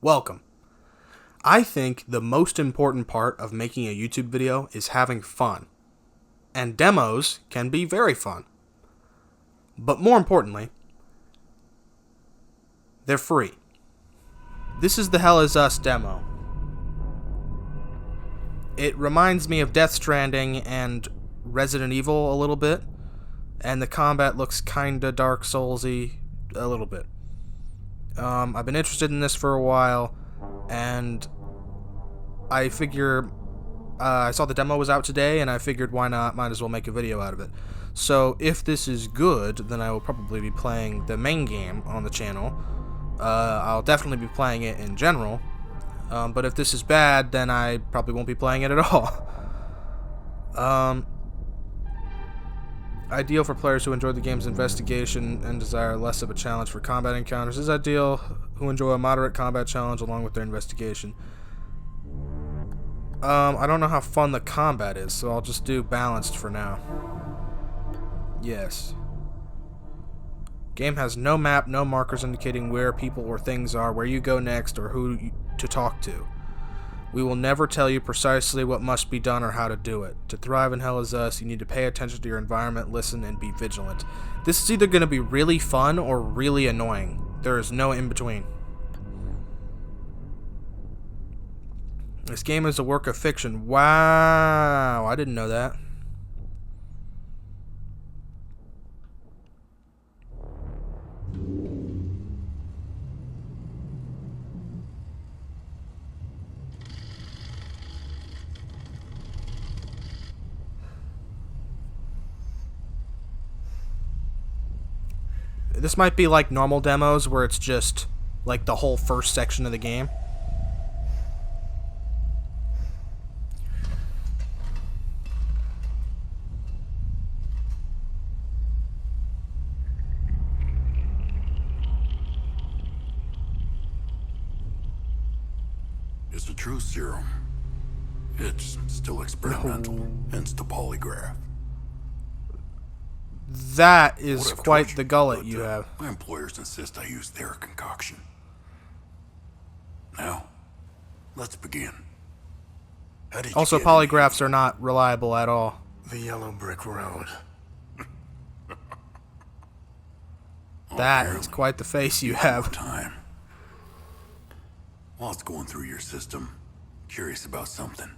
welcome. I think the most important part of making a YouTube video is having fun. And demos can be very fun. But more importantly, they're free. This is the Hell Is Us demo. It reminds me of Death Stranding and Resident Evil a little bit, and the combat looks kinda Dark Souls-y a little bit. I've been interested in this for a while, and I figure I saw the demo was out today, and I figured why not, might as well make a video out of it. So if this is good, then I will probably be playing the main game on the channel. I'll definitely be playing it in general, but if this is bad, then I probably won't be playing it at all. Ideal for players who enjoy the game's investigation and desire less of a challenge for combat encounters. Is ideal who enjoy a moderate combat challenge along with their investigation. I don't know how fun the combat is, so I'll just do balanced for now. Yes. Game has no map, no markers indicating where people or things are, where you go next, or who to talk to. We will never tell you precisely what must be done or how to do it. To thrive in Hell Is Us, you need to pay attention to your environment, listen, and be vigilant. This is either going to be really fun or really annoying. There is no in between. This game is a work of fiction. Wow, I didn't know that. This might be like normal demos where it's just like the whole first section of the game. It's a true serum. It's still experimental, hence the polygraph. That is quite the gullet you have. My employers insist I use their concoction. Now, let's begin. How did Also, you get polygraphs are not reliable at all. The yellow brick road. That is quite the face you have. Time. While it's going through your system, curious about something.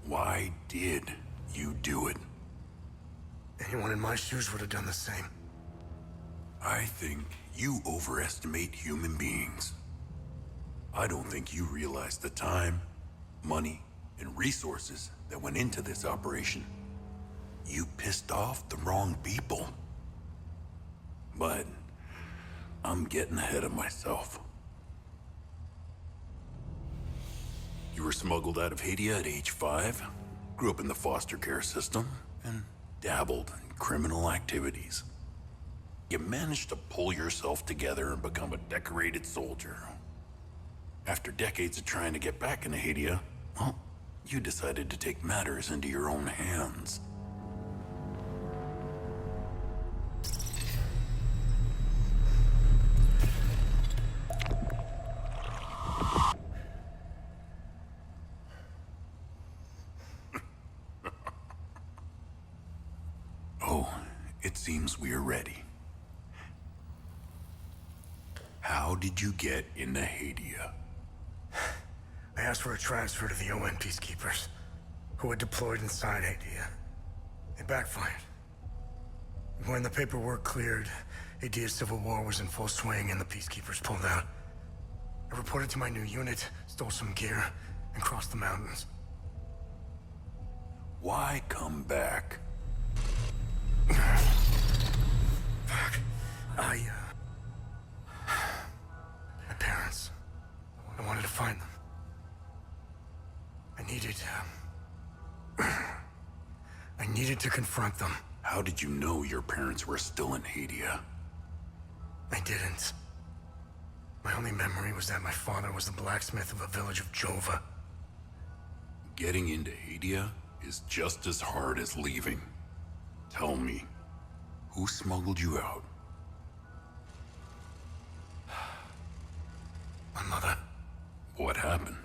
Why did you do it? Anyone in my shoes would have done the same. I think you overestimate human beings. I don't think you realize the time, money, and resources that went into this operation. You pissed off the wrong people. But I'm getting ahead of myself. You were smuggled out of Hadia at age 5, grew up in the foster care system, and dabbled in criminal activities. You managed to pull yourself together and become a decorated soldier. After decades of trying to get back into Hadia, well, you decided to take matters into your own hands. It seems we are ready. How did you get into Hadia? I asked for a transfer to the UN peacekeepers, who had deployed inside Hadia. It backfired. When the paperwork cleared, Hadia's civil war was in full swing and the peacekeepers pulled out. I reported to my new unit, stole some gear, and crossed the mountains. Why come back? Fuck. My parents. I wanted to find them. I needed to confront them. How did you know your parents were still in Hadia? I didn't. My only memory was that my father was the blacksmith of a village of Jova. Getting into Hadia is just as hard as leaving. Tell me, who smuggled you out? What happened?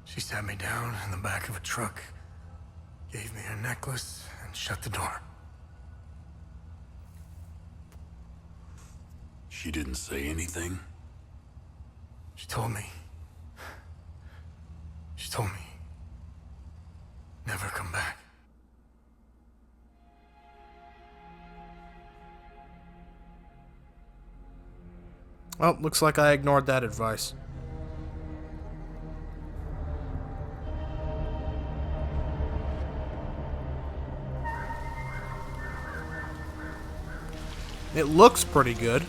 She sat me down in the back of a truck, gave me her necklace, and shut the door. She didn't say anything? She told me. She told me. Never come back. Oh, looks like I ignored that advice. It looks pretty good.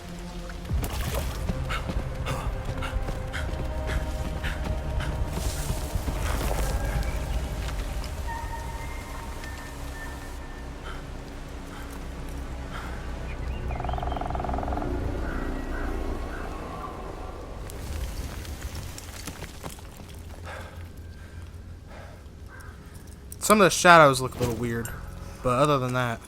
Some of the shadows look a little weird, but other than that.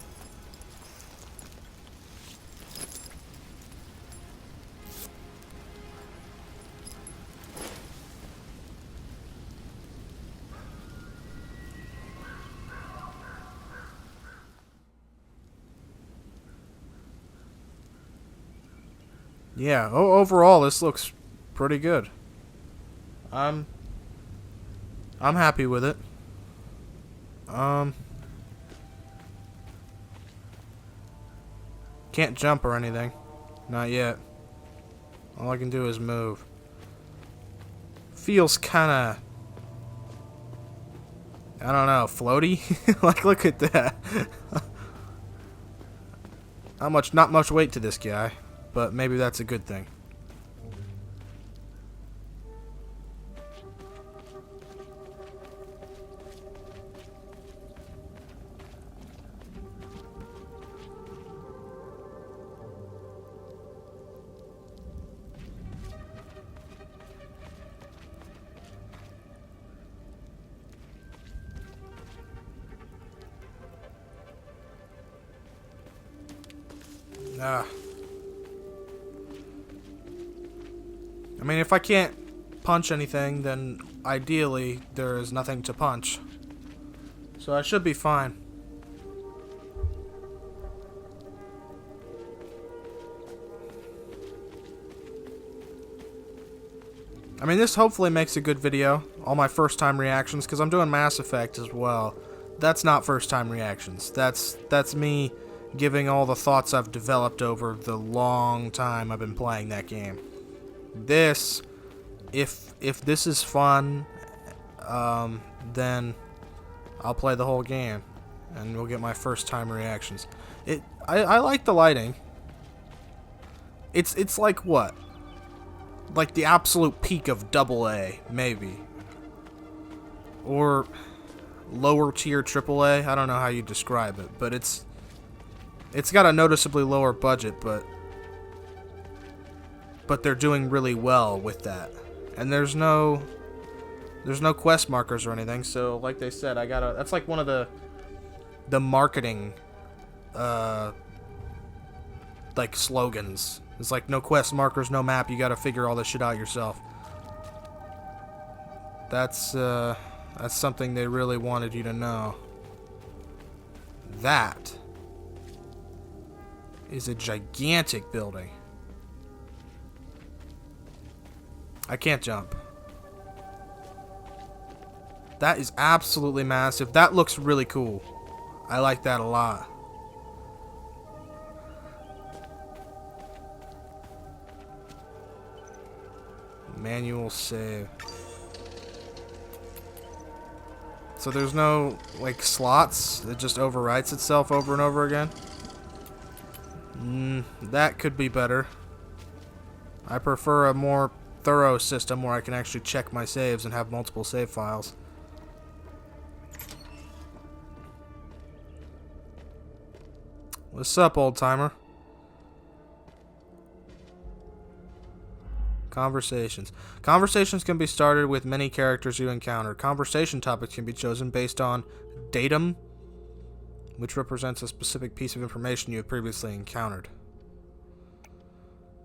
Yeah, overall this looks pretty good. I'm happy with it. Can't jump or anything. Not yet. All I can do is move. Feels kinda, I don't know, floaty? Like, look at that. Not much weight to this guy, but maybe that's a good thing. I mean, if I can't punch anything, then ideally there is nothing to punch. So I should be fine. I mean, this hopefully makes a good video. All my first time reactions, because I'm doing Mass Effect as well. That's not first time reactions. That's me giving all the thoughts I've developed over the long time I've been playing that game. This, if this is fun, then I'll play the whole game, and we'll get my first time reactions. I like the lighting. It's like what? Like the absolute peak of AA, maybe, or lower tier AAA. I don't know how you describe it, but it's got a noticeably lower budget, but they're doing really well with that. And there's no quest markers or anything, so like they said, that's like one of the marketing like slogans. It's like no quest markers, no map, you gotta figure all this shit out yourself. That's something they really wanted you to know. That is a gigantic building. I can't jump. That is absolutely massive. That looks really cool. I like that a lot. Manual save. So there's no, like, slots? It just overwrites itself over and over again? That could be better. I prefer a more thorough system where I can actually check my saves and have multiple save files. What's up, old timer? Conversations. Conversations can be started with many characters you encounter. Conversation topics can be chosen based on datum, which represents a specific piece of information you have previously encountered.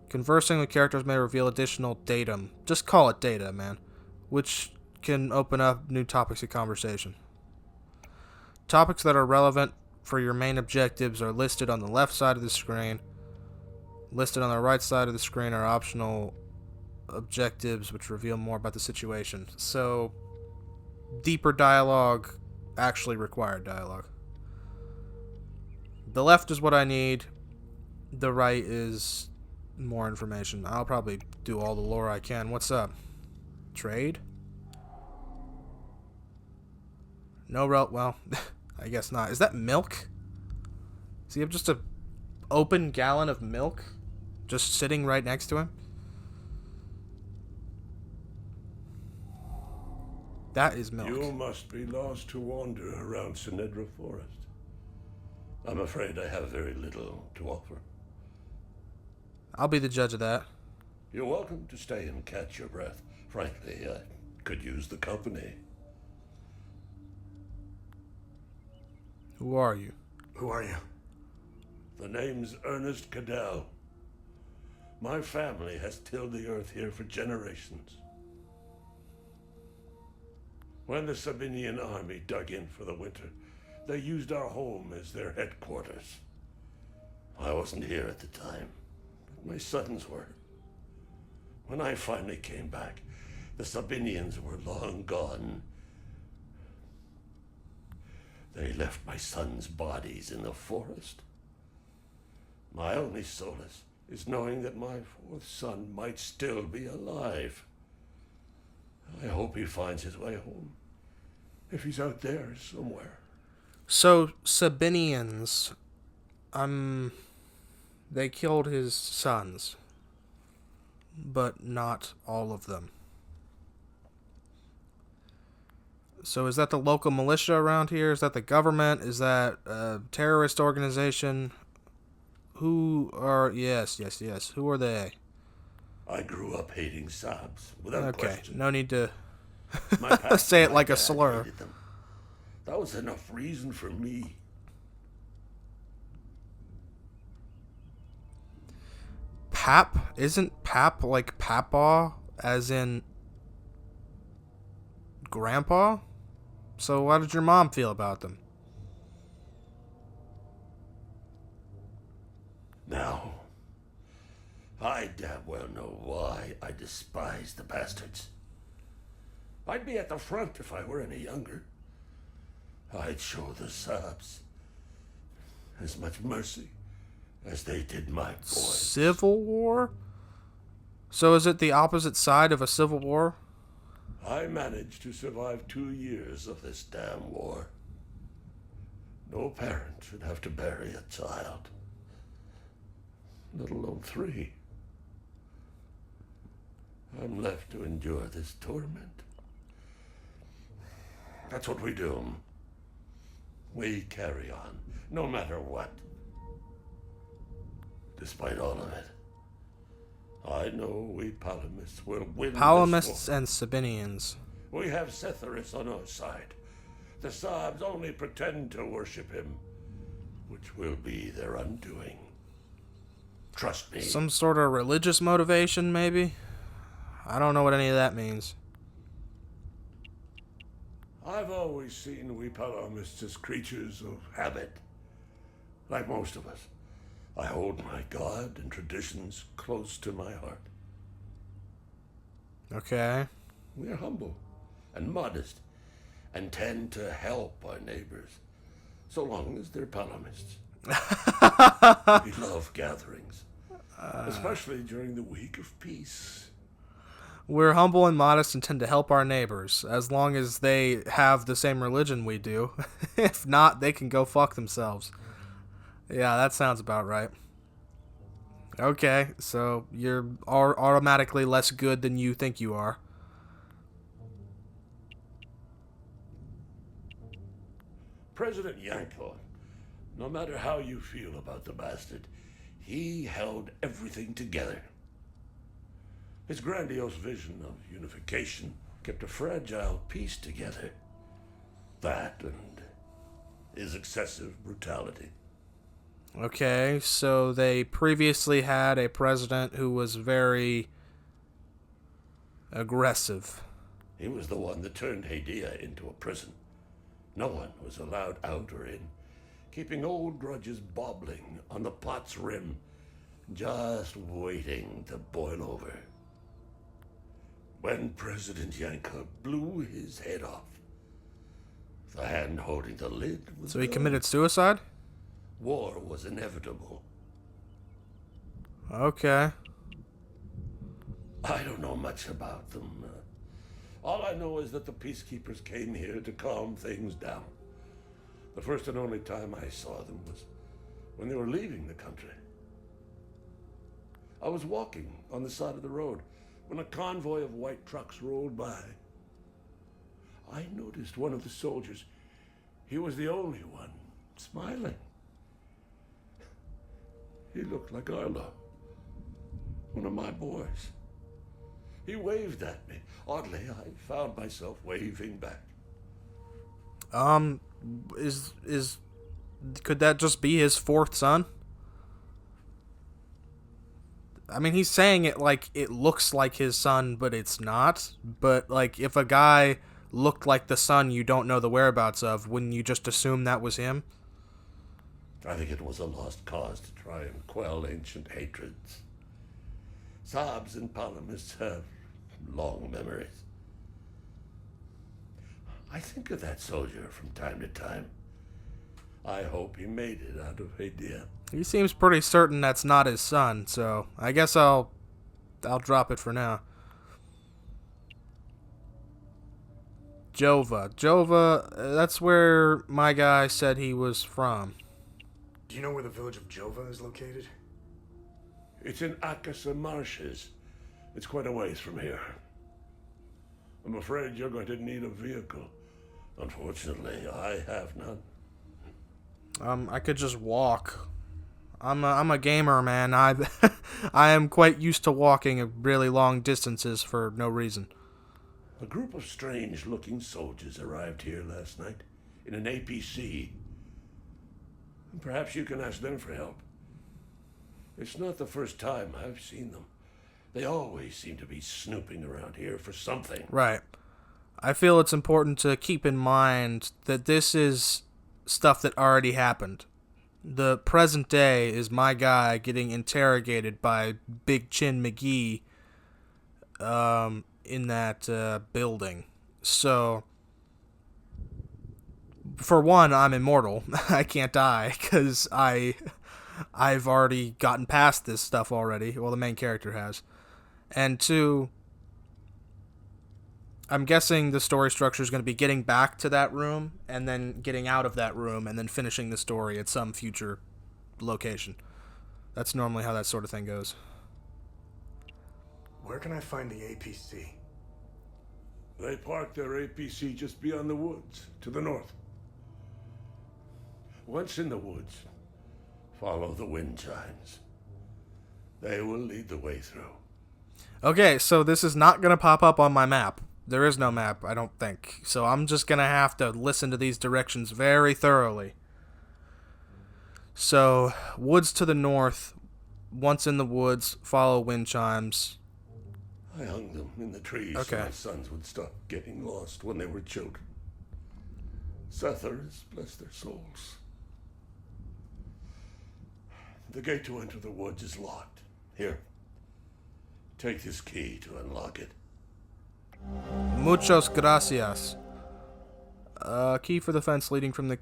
Conversing with characters may reveal additional datum. Just call it data, man. Which can open up new topics of conversation. Topics that are relevant for your main objectives are listed on the left side of the screen. Listed on the right side of the screen are optional objectives which reveal more about the situation. So, deeper dialogue actually required dialogue. The left is what I need. The right is more information. I'll probably do all the lore I can. What's up? Trade? No well, I guess not. Is that milk? Does he have just a open gallon of milk just sitting right next to him? That is milk. You must be lost to wander around Sinedra Forest. I'm afraid I have very little to offer. I'll be the judge of that. You're welcome to stay and catch your breath. Frankly, I could use the company. Who are you? Who are you? The name's Ernest Cadell. My family has tilled the earth here for generations. When the Sabinian army dug in for the winter, they used our home as their headquarters. I wasn't here at the time, but my sons were. When I finally came back, the Sabinians were long gone. They left my sons' bodies in the forest. My only solace is knowing that my fourth son might still be alive. I hope he finds his way home. If he's out there somewhere. So, Sabinians, they killed his sons, but not all of them. So is that the local militia around here? Is that the government? Is that a terrorist organization? Who are... Yes. Who are they? I grew up hating Sabs, without Okay, question. no need to My past say it and my like a dad slur. hated them. That was enough reason for me. Pap? Isn't Pap like Papaw, as in Grandpa? So how did your mom feel about them? Now, I damn well know why I despise the bastards. I'd be at the front if I were any younger. I'd show the Sabs as much mercy as they did my boys. Civil War? So is it the opposite side of a civil war? I managed to survive 2 years of this damn war. No parent should have to bury a child, let alone 3. I'm left to endure this torment. That's what we do. We carry on, no matter what. Despite all of it, I know we Palamists will win this Palamists war. and Sabinians. We have Setharis on our side. The Sabs only pretend to worship him, which will be their undoing. Trust me. Some sort of religious motivation, maybe? I don't know what any of that means. I've always seen we Palamists as creatures of habit. Like most of us, I hold my God and traditions close to my heart. Okay. We're humble and modest and tend to help our neighbors, so long as they're Palamists. We love gatherings, especially during the week of peace. We're humble and modest and tend to help our neighbors, as long as they have the same religion we do. If not, they can go fuck themselves. Yeah, that sounds about right. Okay, so you're automatically less good than you think you are. President Yanko, no matter how you feel about the bastard, he held everything together. His grandiose vision of unification kept a fragile peace together. That and his excessive brutality. Okay, so they previously had a president who was very aggressive. He was the one that turned Hadia into a prison. No one was allowed out or in, keeping old grudges bobbling on the pot's rim, just waiting to boil over. When President Yanka blew his head off, the hand holding the lid was So he gone. committed suicide? War was inevitable. Okay. I don't know much about them. All I know is that the peacekeepers came here to calm things down. The first and only time I saw them was when they were leaving the country. I was walking on the side of the road when a convoy of white trucks rolled by. I noticed one of the soldiers. He was the only one smiling. He looked like Arlo, one of my boys. He waved at me. Oddly, I found myself waving back. Could that just be his fourth son? I mean, he's saying it like it looks like his son, but it's not. But, like, if a guy looked like the son you don't know the whereabouts of, wouldn't you just assume that was him? I think it was a lost cause to try and quell ancient hatreds. Saabs and Palamists have long memories. I think of that soldier from time to time. I hope he made it out of Hadia. He seems pretty certain that's not his son, so I guess I'll drop it for now. Jova, that's where my guy said he was from. Do you know where the village of Jova is located? It's in Akasa Marshes. It's quite a ways from here. I'm afraid you're going to need a vehicle. Unfortunately, I have none. I could just walk. I'm a gamer, man. I am quite used to walking really long distances for no reason. A group of strange-looking soldiers arrived here last night in an APC. Perhaps you can ask them for help. It's not the first time I've seen them. They always seem to be snooping around here for something. Right. I feel it's important to keep in mind that this is stuff that already happened. The present day is my guy getting interrogated by Big Chin McGee in that building. So, for one, I'm immortal. I can't die because I've already gotten past this stuff already. Well, the main character has. And two, I'm guessing the story structure is going to be getting back to that room and then getting out of that room and then finishing the story at some future location. That's normally how that sort of thing goes. Where can I find the APC? They parked their APC just beyond the woods, to the north. Once in the woods, follow the wind chimes. They will lead the way through. Okay, so this is not going to pop up on my map. There is no map, I don't think. So I'm just going to have to listen to these directions very thoroughly. So, woods to the north. Once in the woods, follow wind chimes. I hung them in the trees Okay. so my sons would stop getting lost when they were children. Setharus, bless their souls. The gate to enter the woods is locked. Here, take this key to unlock it. Muchos gracias. Key for the fence leading from the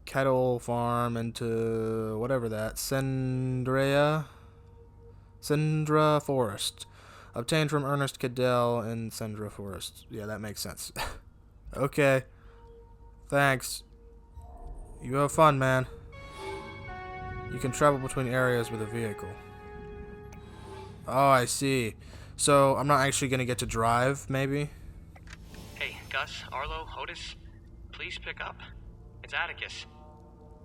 cattle farm into whatever that. Sendra Forest. Obtained from Ernest Cadell in Sendra Forest. Yeah, that makes sense. Okay. Thanks. You have fun, man. You can travel between areas with a vehicle. Oh, I see. So, I'm not actually going to get to drive, maybe? Hey, Gus, Arlo, Otis, please pick up. It's Atticus.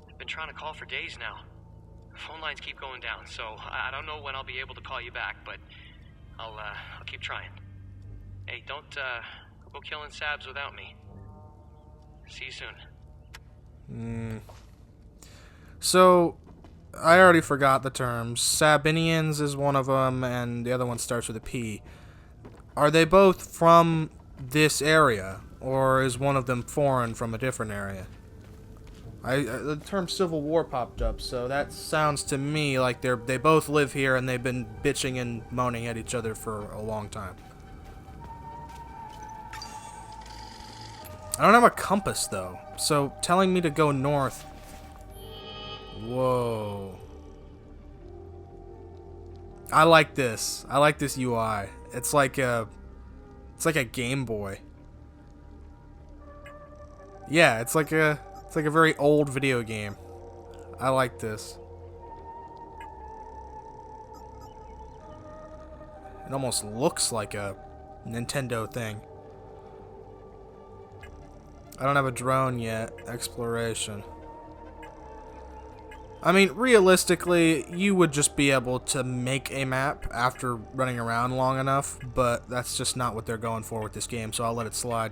I've been trying to call for days now. Phone lines keep going down, so I don't know when I'll be able to call you back, but I'll keep trying. Hey, don't go killing Sabs without me. See you soon. So, I already forgot the terms. Sabinians is one of them, and the other one starts with a P. Are they both from this area, or is one of them foreign from a different area? The term Civil War popped up, so that sounds to me like they both live here and they've been bitching and moaning at each other for a long time. I don't have a compass though, so telling me to go north. Whoa. I like this. I like this UI. It's like a Game Boy. Yeah, it's like a very old video game. I like this. It almost looks like a Nintendo thing. I don't have a drone yet. Exploration. I mean, realistically, you would just be able to make a map after running around long enough, but that's just not what they're going for with this game, so I'll let it slide.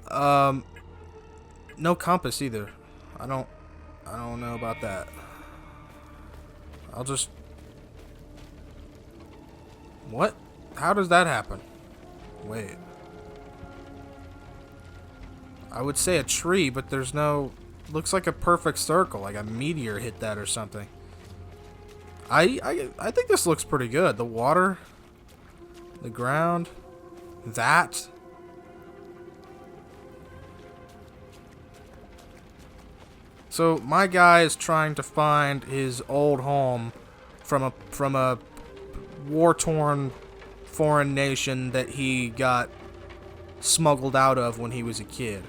No compass either. I don't know about that. I'll just... What? How does that happen? Wait. I would say a tree, but there's no... Looks like a perfect circle, like a meteor hit that or something. I think this looks pretty good. The water, the ground, that. So my guy is trying to find his old home from a war-torn foreign nation that he got smuggled out of when he was a kid.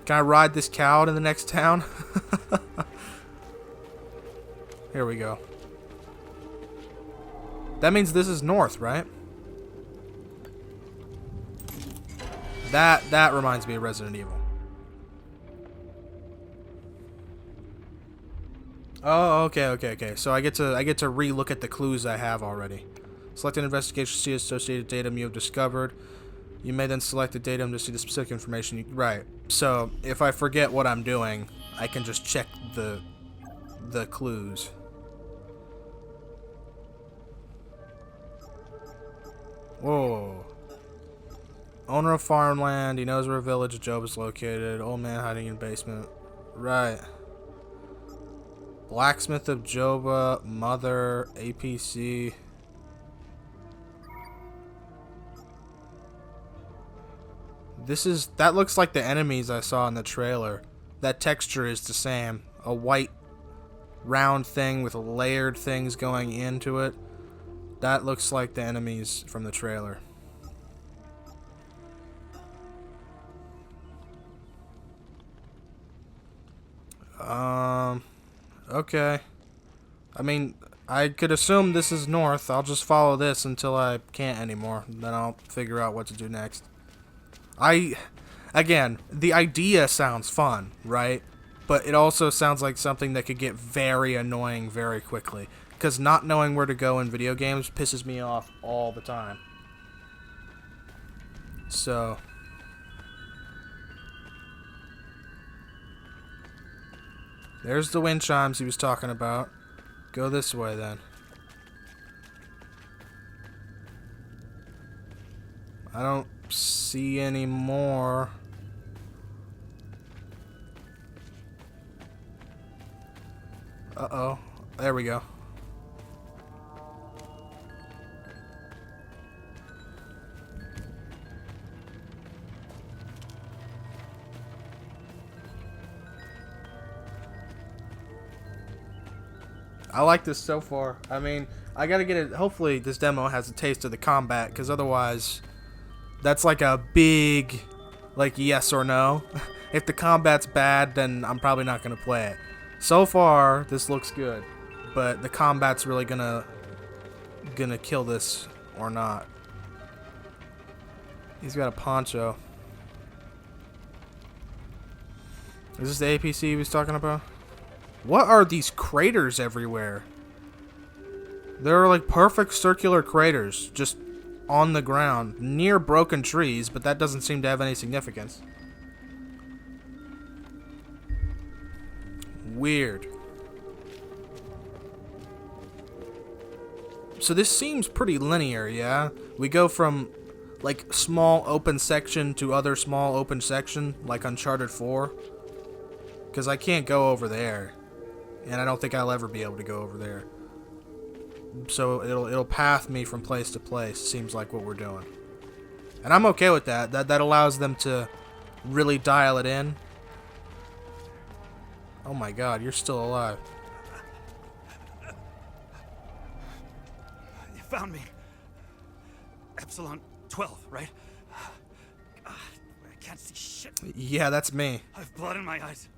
Can I ride this cow to the next town? Here we go. That means this is north, right? That reminds me of Resident Evil. Oh, okay. So I get to re-look at the clues I have already. Select an investigation to see associated datum you have discovered. You may then select the datum to see the specific information. Right. So if I forget what I'm doing, I can just check the clues. Whoa. Owner of farmland. He knows where village Job is located. Old man hiding in basement. Right. Blacksmith of Joba. Mother. APC. That looks like the enemies I saw in the trailer. That texture is the same. A white round thing with layered things going into it. That looks like the enemies from the trailer. Okay. I mean, I could assume this is north. I'll just follow this until I can't anymore. Then I'll figure out what to do next. Again, the idea sounds fun, right? But it also sounds like something that could get very annoying very quickly. Because not knowing where to go in video games pisses me off all the time. So... there's the wind chimes he was talking about. Go this way, then. I don't see any more. Uh-oh. There we go. I like this so far. I mean, I gotta get it. Hopefully this demo has a taste of the combat, because otherwise that's like a big like yes or no. If the combat's bad, then I'm probably not gonna play it. So far this looks good, but the combat's really gonna kill this or not. He's got a poncho. Is this the APC he was talking about? What are these craters everywhere? There are like perfect circular craters just on the ground near broken trees, but that doesn't seem to have any significance. Weird. So this seems pretty linear, yeah? We go from, like, small open section to other small open section, like Uncharted 4. Because I can't go over there. And I don't think I'll ever be able to go over there. So it'll path me from place to place, seems like what we're doing. And I'm okay with that. That allows them to really dial it in. Oh my god, you're still alive. You found me. Epsilon 12, right? I can't see shit. Yeah, that's me. I have blood in my eyes.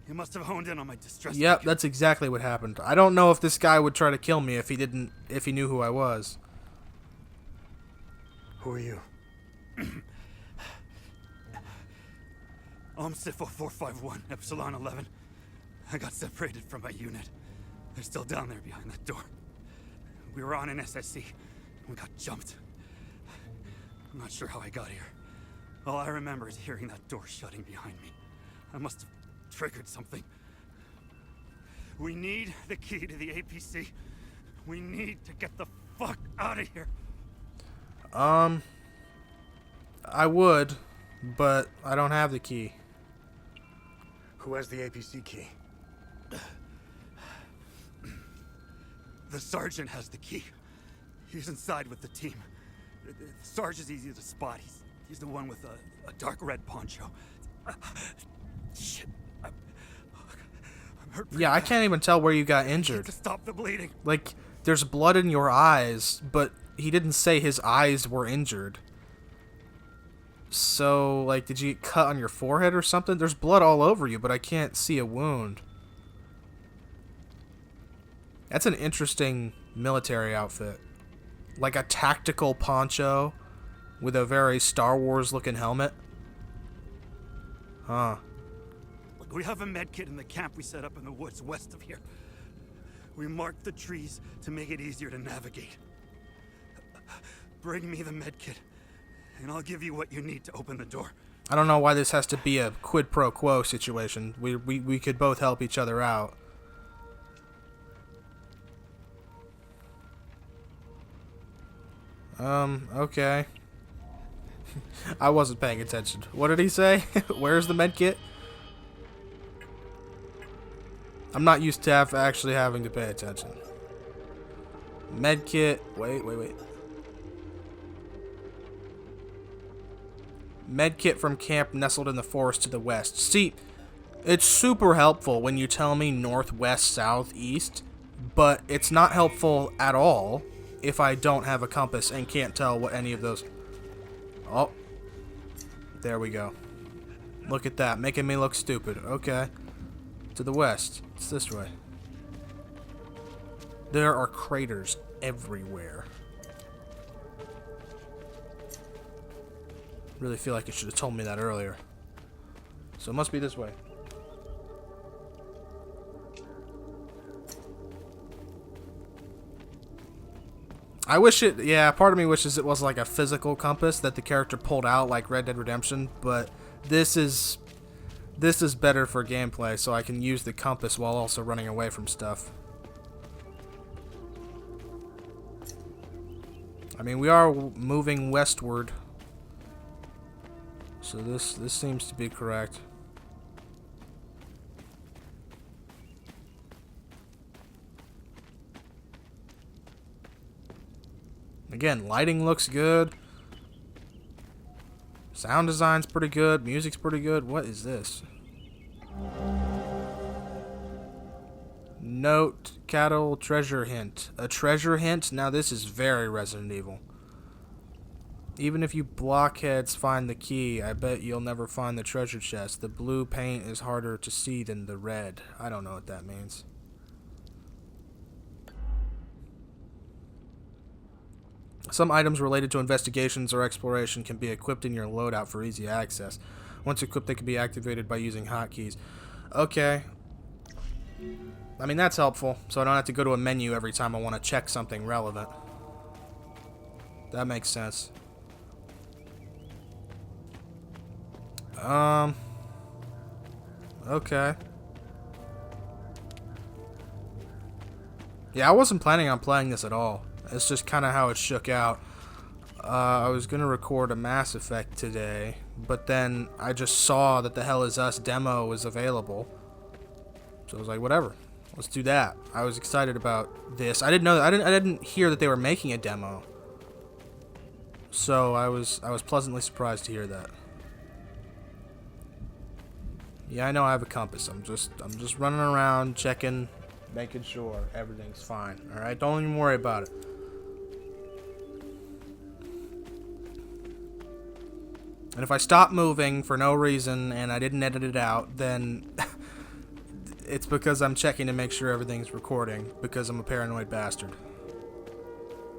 You must have honed in on my distress. Yep, that's exactly what happened. I don't know if this guy would try to kill me if he knew who I was. Who are you? Sifo 451, Epsilon 11. I got separated from my unit. They're still down there behind that door. We were on an SSC. We got jumped. I'm not sure how I got here. All I remember is hearing that door shutting behind me. I must have triggered something. We need the key to the APC. We need to get the fuck out of here. I would, but I don't have the key. Who has the APC key? The sergeant has the key. He's inside with the team. The Sarge is easy to spot. He's the one with a dark red poncho. Shit. I'm hurt. Yeah, I can't even tell where you got To injured. stop the bleeding. Like, there's blood in your eyes, but he didn't say his eyes were injured. So, like, did you get cut on your forehead or something? There's blood all over you, but I can't see a wound. That's an interesting military outfit. Like a tactical poncho with a very Star Wars looking helmet. Huh. Look, we have a med kit in the camp we set up in the woods west of here. We marked the trees to make it easier to navigate. Bring me the med kit, and I'll give you what you need to open the door. I don't know why this has to be a quid pro quo situation. We could both help each other out. Okay. I wasn't paying attention. What did he say? Where's the med kit? I'm not used to actually having to pay attention. Med kit. Wait. Med kit from camp nestled in the forest to the west. See, it's super helpful when you tell me northwest, southeast, but it's not helpful at all if I don't have a compass and can't tell what any of those... Oh. There we go. Look at that, making me look stupid. Okay. To the west. It's this way. There are craters everywhere. Really feel like you should have told me that earlier. So it must be this way. I wish it, yeah, part of me wishes it was like a physical compass that the character pulled out like Red Dead Redemption, but this is better for gameplay, so I can use the compass while also running away from stuff. I mean, we are moving westward, so this seems to be correct. Again, lighting looks good. Sound design's pretty good. Music's pretty good. What is this? Note, cattle, treasure hint. A treasure hint? Now this is very Resident Evil. Even if you blockheads find the key, I bet you'll never find the treasure chest. The blue paint is harder to see than the red. I don't know what that means. Some items related to investigations or exploration can be equipped in your loadout for easy access. Once equipped, they can be activated by using hotkeys. Okay. I mean, that's helpful, so I don't have to go to a menu every time I want to check something relevant. That makes sense. Okay. Yeah, I wasn't planning on playing this at all. It's just kind of how it shook out. I was going to record a Mass Effect today, but then I just saw that the Hell Is Us demo was available. So I was like, whatever. Let's do that. I was excited about this. I didn't know that I didn't hear that they were making a demo. So I was pleasantly surprised to hear that. Yeah, I know I have a compass. I'm just running around checking, making sure everything's fine. All right, don't even worry about it. And if I stop moving for no reason and I didn't edit it out, then it's because I'm checking to make sure everything's recording, because I'm a paranoid bastard.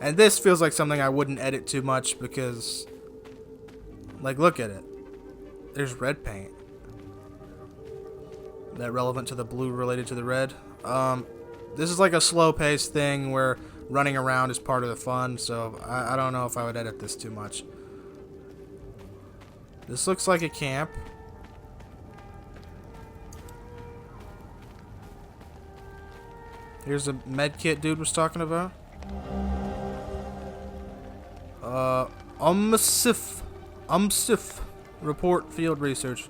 And this feels like something I wouldn't edit too much because, like, look at it. There's red paint. That relevant to the blue related to the red? This is like a slow-paced thing where running around is part of the fun, so I don't know if I would edit this too much. This looks like a camp. Here's a med kit dude was talking about. UMSIF report field research.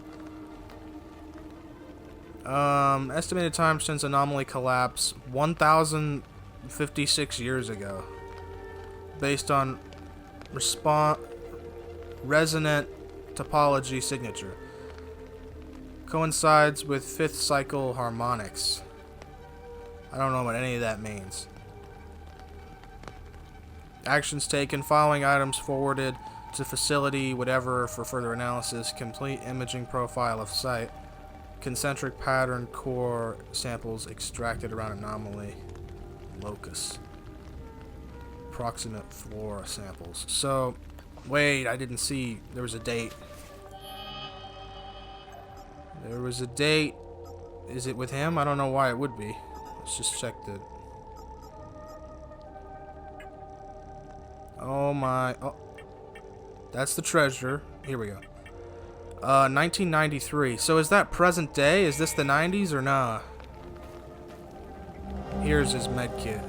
Estimated time since anomaly collapse 1,056 years ago. Based on resonant topology signature. Coincides with fifth cycle harmonics. I don't know what any of that means. Actions taken, following items forwarded to facility, whatever, for further analysis. Complete imaging profile of site. Concentric pattern core samples extracted around anomaly locus. Proximate flora samples. So, wait, I didn't see. There was a date. There was a date. Is it with him? I don't know why it would be. Let's just check the... Oh my... Oh. That's the treasure. Here we go. 1993. So is that present day? Is this the 90s or nah? Here's his med kit.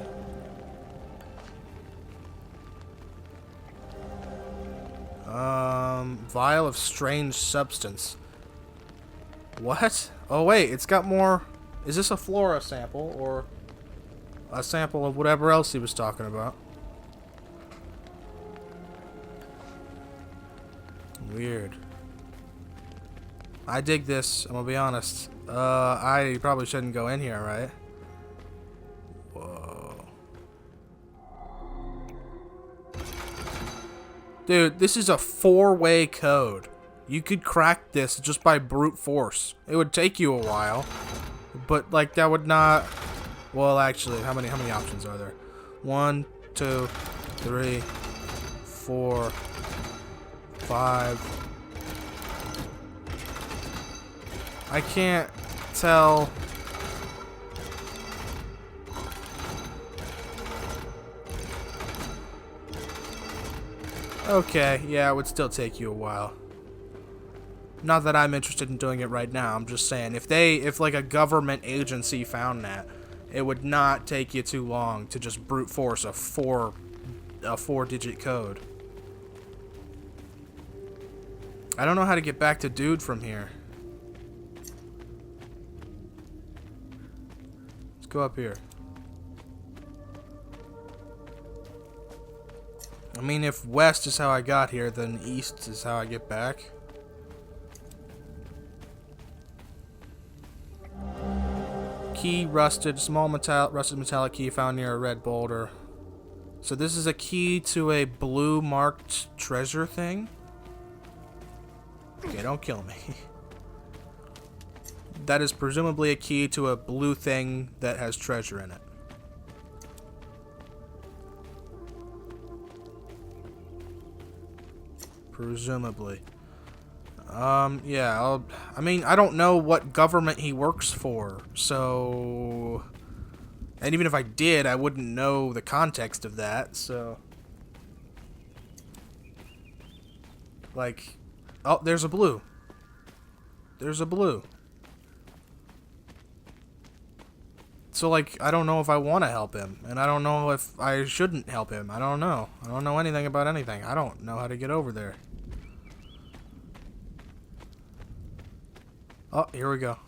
Vial of strange substance. What? Oh wait, it's got more... Is this a flora sample or a sample of whatever else he was talking about? Weird. I dig this, I'm gonna be honest. I probably shouldn't go in here, right? Whoa. Dude, this is a 4-way code. You could crack this just by brute force. It would take you a while. But, like, that would not... Well, actually, how many options are there? 1, 2, 3, 4, 5... I can't tell. Okay, yeah, it would still take you a while. Not that I'm interested in doing it right now. I'm just saying, if like a government agency found that, it would not take you too long to just brute force a 4-digit code. I don't know how to get back to dude from here. Go up here. I mean, if west is how I got here, then east is how I get back. Key rusted, rusted metallic key found near a red boulder. So this is a key to a blue marked treasure thing? Okay, don't kill me. That is presumably a key to a blue thing that has treasure in it. Presumably. Yeah, I mean, I don't know what government he works for, so... And even if I did, I wouldn't know the context of that, so... Like... Oh, there's a blue. There's a blue. So, like, I don't know if I want to help him. And I don't know if I shouldn't help him. I don't know. I don't know anything about anything. I don't know how to get over there. Oh, here we go.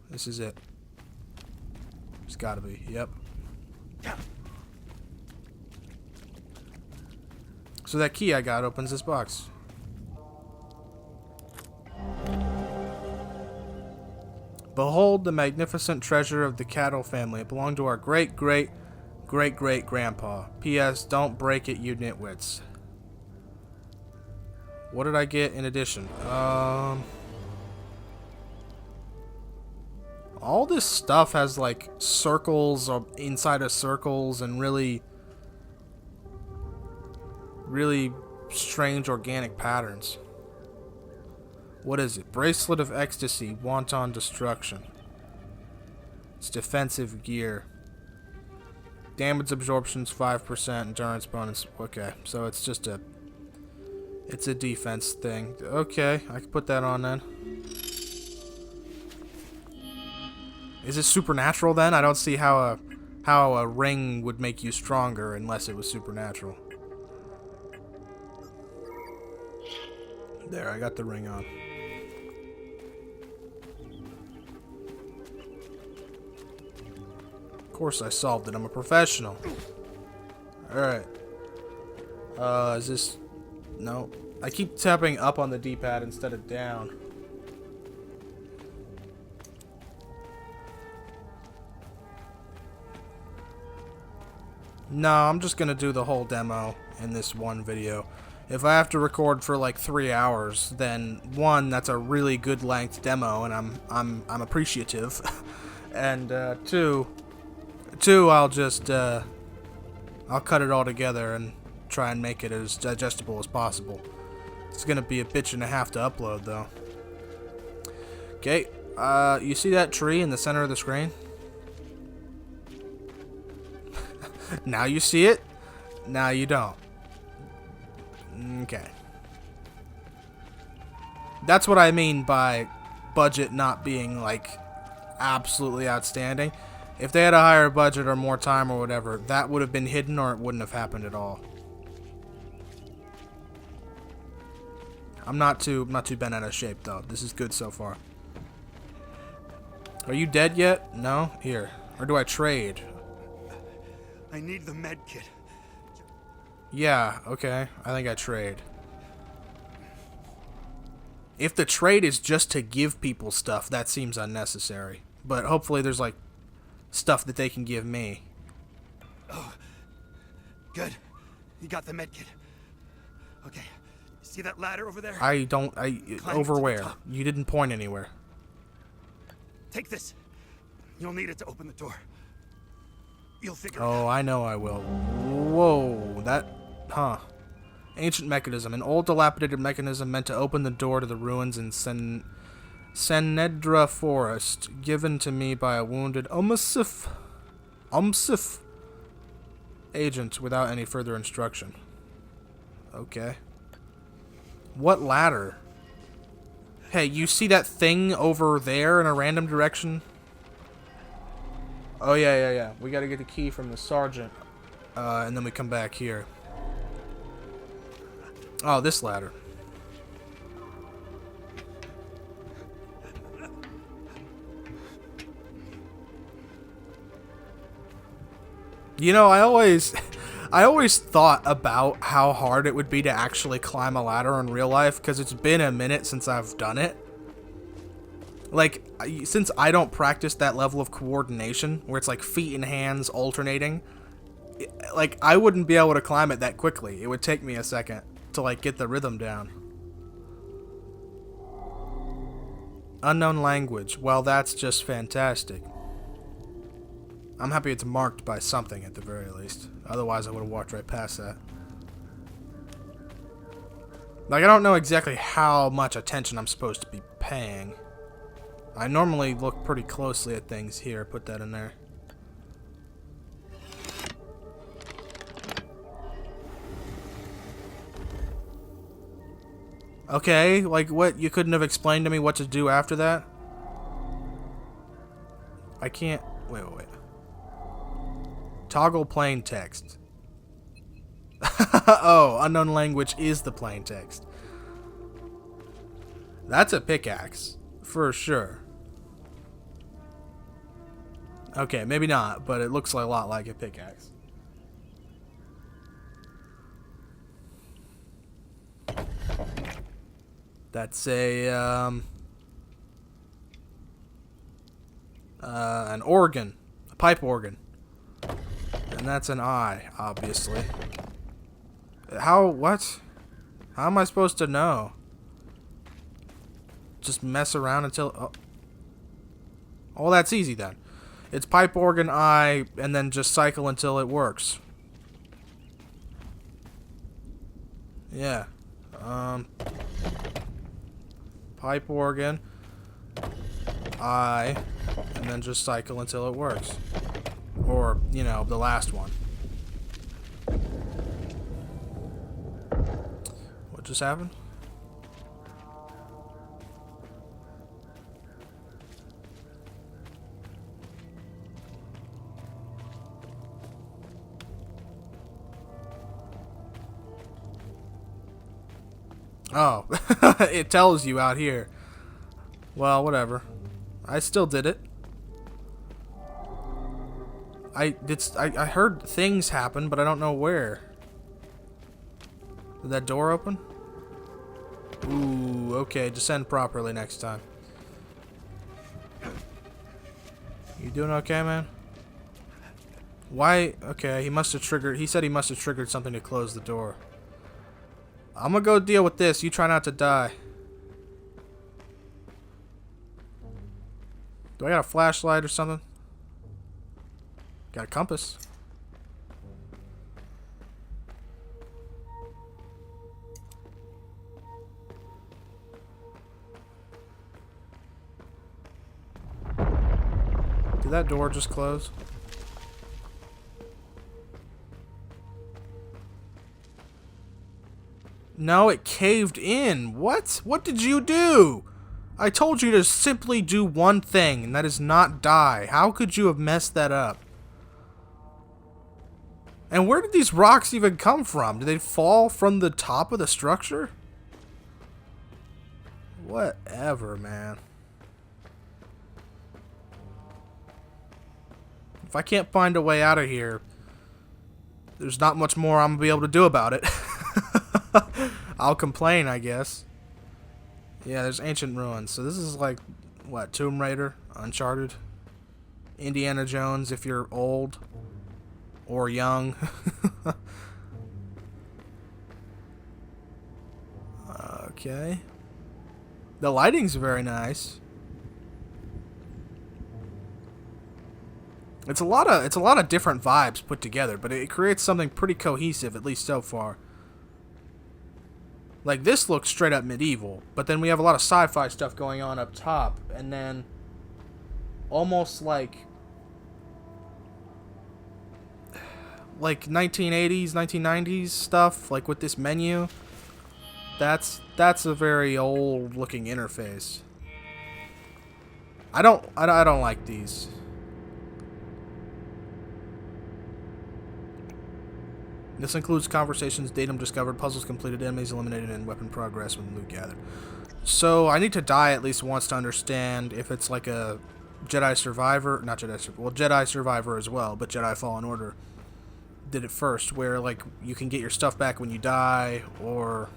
This is it. It's gotta be. Yep. So that key I got opens this box. Behold the magnificent treasure of the Cattle family. It belonged to our great-great-great-great-grandpa. P.S. Don't break it, you nitwits. What did I get in addition? All this stuff has, like, circles inside of circles and really strange organic patterns. What is it? Bracelet of Ecstasy, Wanton Destruction. It's defensive gear. Damage absorption's 5%, endurance bonus. Okay, so it's just a... It's a defense thing. Okay, I can put that on then. Is it supernatural then? I don't see how a ring would make you stronger unless it was supernatural. There, I got the ring on. Of course I solved it. I'm a professional. Alright. Is this... No. I keep tapping up on the D-pad instead of down. No, I'm just gonna do the whole demo in this one video. If I have to record for like 3 hours, then one, that's a really good length demo, and I'm appreciative. And two, I'll just I'll cut it all together and try and make it as digestible as possible. It's gonna be a bitch and a half to upload though. Okay, you see that tree in the center of the screen? Now you see it, now you don't. Okay. That's what I mean by budget not being like absolutely outstanding. If they had a higher budget or more time or whatever, that would have been hidden or it wouldn't have happened at all. I'm not too bent out of shape though. This is good so far. Are you dead yet? No? Here. Or do I trade? I need the med kit. Yeah, okay. I think I trade. If the trade is just to give people stuff, that seems unnecessary. But hopefully there's like stuff that they can give me. Oh, good. You got the med kit. Okay. See that ladder over there? Over where? You didn't point anywhere. Take this. You'll need it to open the door. You'll figure it Oh, out. I know I will. Whoa, that... Huh. Ancient mechanism. An old dilapidated mechanism meant to open the door to the ruins in Senedra Forest. Given to me by a wounded Umsif agent without any further instruction. Okay. What ladder? Hey, you see that thing over there in a random direction? Oh, yeah. We gotta get the key from the sergeant. And then we come back here. Oh, this ladder. You know, I always thought about how hard it would be to actually climb a ladder in real life, because it's been a minute since I've done it. Like, since I don't practice that level of coordination, where it's like feet and hands alternating, like, I wouldn't be able to climb it that quickly. It would take me a second to, like, get the rhythm down. Unknown language. Well, that's just fantastic. I'm happy it's marked by something at the very least. Otherwise, I would have walked right past that. Like, I don't know exactly how much attention I'm supposed to be paying. I normally look pretty closely at things here. Put that in there. Okay, like what? You couldn't have explained to me what to do after that? I can't... Wait. Toggle plain text. Oh, unknown language is the plain text. That's a pickaxe, for sure. Okay, maybe not, but it looks a lot like a pickaxe. That's an organ, a pipe organ, and that's an eye, obviously. What? How am I supposed to know? Just mess around until... Oh, that's easy then. It's pipe organ, eye, and then just cycle until it works. Yeah. Pipe organ, eye, and then just cycle until it works. Or, you know, the last one. What just happened? Oh, it tells you out here. Well, whatever. I still did it. I heard things happen, but I don't know where. Did that door open? Ooh, okay. Descend properly next time. You doing okay, man? Why? Okay, he must have triggered... He said he must have triggered something to close the door. I'm gonna go deal with this. You try not to die. Do I got a flashlight or something? Got a compass. Did that door just close? No, it caved in. What? What did you do? I told you to simply do one thing, and that is not die. How could you have messed that up? And where did these rocks even come from? Did they fall from the top of the structure? Whatever, man. If I can't find a way out of here, there's not much more I'm going to be able to do about it. I'll complain, I guess. Yeah, there's ancient ruins. So this is like, what, Tomb Raider? Uncharted? Indiana Jones if you're old or young. Okay. The lighting's very nice. It's a lot of different vibes put together, but it creates something pretty cohesive, at least so far. Like, this looks straight up medieval, but then we have a lot of sci-fi stuff going on up top, and then almost like 1980s, 1990s stuff, like with this menu. That's a very old looking interface. I don't like these. This includes conversations, datum discovered, puzzles completed, enemies eliminated, and weapon progress when loot gathered. So I need to die at least once to understand if it's like a Jedi Survivor, not Jedi Survivor, well, Jedi Survivor as well, but Jedi Fallen Order did it first, where like you can get your stuff back when you die, or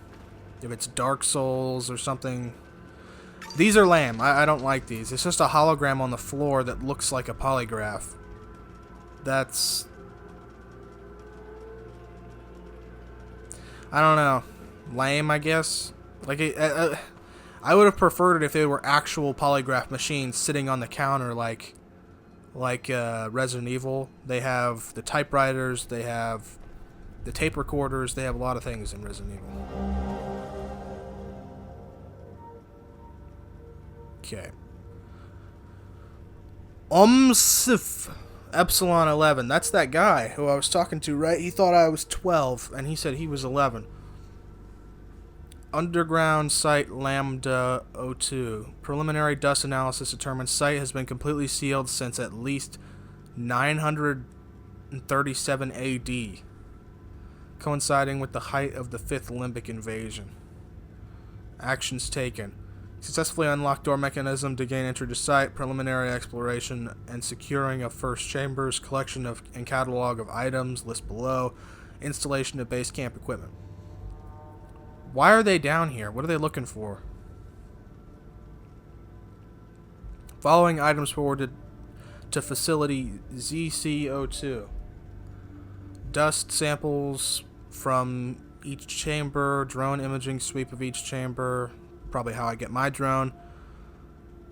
if it's Dark Souls or something. These are lame. I don't like these. It's just a hologram on the floor that looks like a polygraph. That's... I don't know. Lame, I guess. Like, I would have preferred it if they were actual polygraph machines sitting on the counter, like Resident Evil. They have the typewriters, they have the tape recorders, they have a lot of things in Resident Evil. Okay. Omsif Epsilon 11. That's that guy who I was talking to, right? He thought I was 12, and he said he was 11. Underground Site Lambda 02. Preliminary dust analysis determines site has been completely sealed since at least 900 137 AD, coinciding with the height of the 5th Limbic invasion. Actions taken. Successfully unlock door mechanism to gain entry to site, preliminary exploration, and securing of first chambers, collection of and catalog of items, list below, installation of base camp equipment. Why are they down here? What are they looking for? Following items forwarded to facility ZCO2. Dust samples from each chamber, drone imaging sweep of each chamber, probably how I get my drone.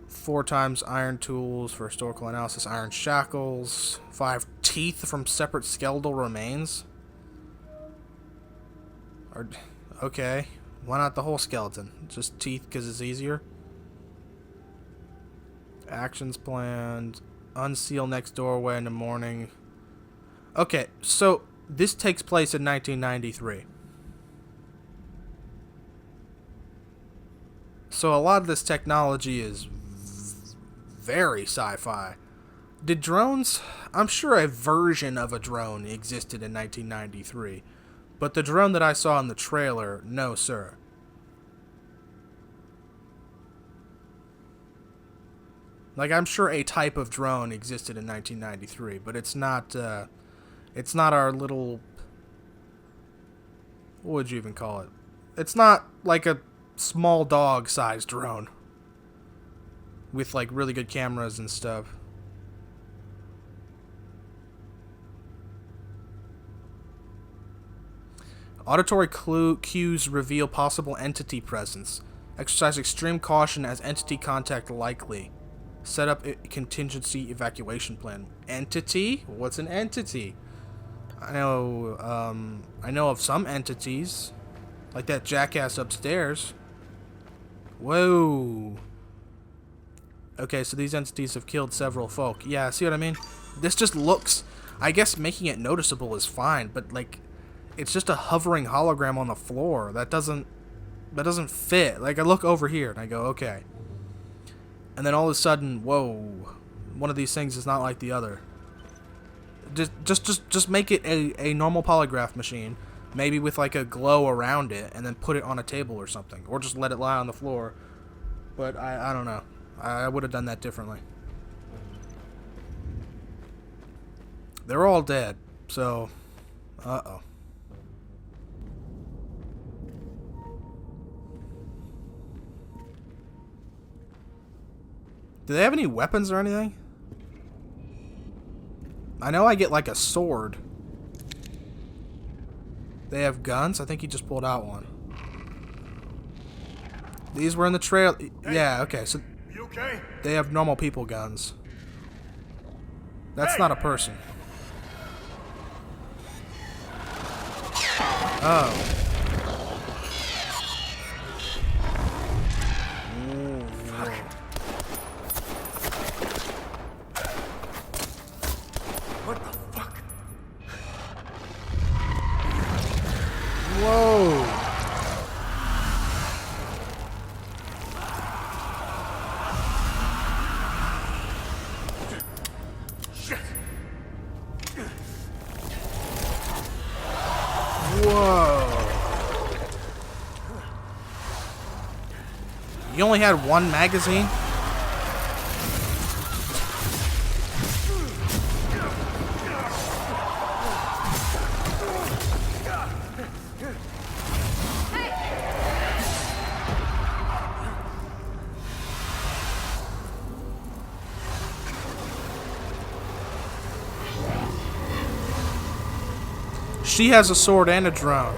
4 times iron tools for historical analysis, iron shackles, 5 teeth from separate skeletal remains. Okay, why not the whole skeleton? Just teeth because it's easier. Actions planned. Unseal next doorway in the morning. Okay, so this takes place in 1993. So a lot of this technology is very sci-fi. Did drones? I'm sure a version of a drone existed in 1993. But the drone that I saw in the trailer, no sir. Like, I'm sure a type of drone existed in 1993, but it's not our little... What would you even call it? It's not like a small dog-sized drone. With, like, really good cameras and stuff. Auditory cues reveal possible entity presence. Exercise extreme caution as entity contact likely. Set up a contingency evacuation plan. Entity? What's an entity? I know of some entities. Like that jackass upstairs. Whoa. Okay, so these entities have killed several folk. Yeah, see what I mean? This just looks... I guess making it noticeable is fine, but like... It's just a hovering hologram on the floor. That doesn't fit. Like, I look over here and I go, okay. And then all of a sudden, whoa, one of these things is not like the other. Just make it a normal polygraph machine, maybe with like a glow around it, and then put it on a table or something, or just let it lie on the floor. But I don't know. I would have done that differently. They're all dead, so uh-oh. Do they have any weapons or anything? I know I get like a sword. They have guns? I think he just pulled out one. These were in the trail. Yeah, okay. So You okay? they have normal people guns. That's not a person. Oh. What the fuck? Whoa. Shit! Whoa. You only had one magazine? She has a sword and a drone.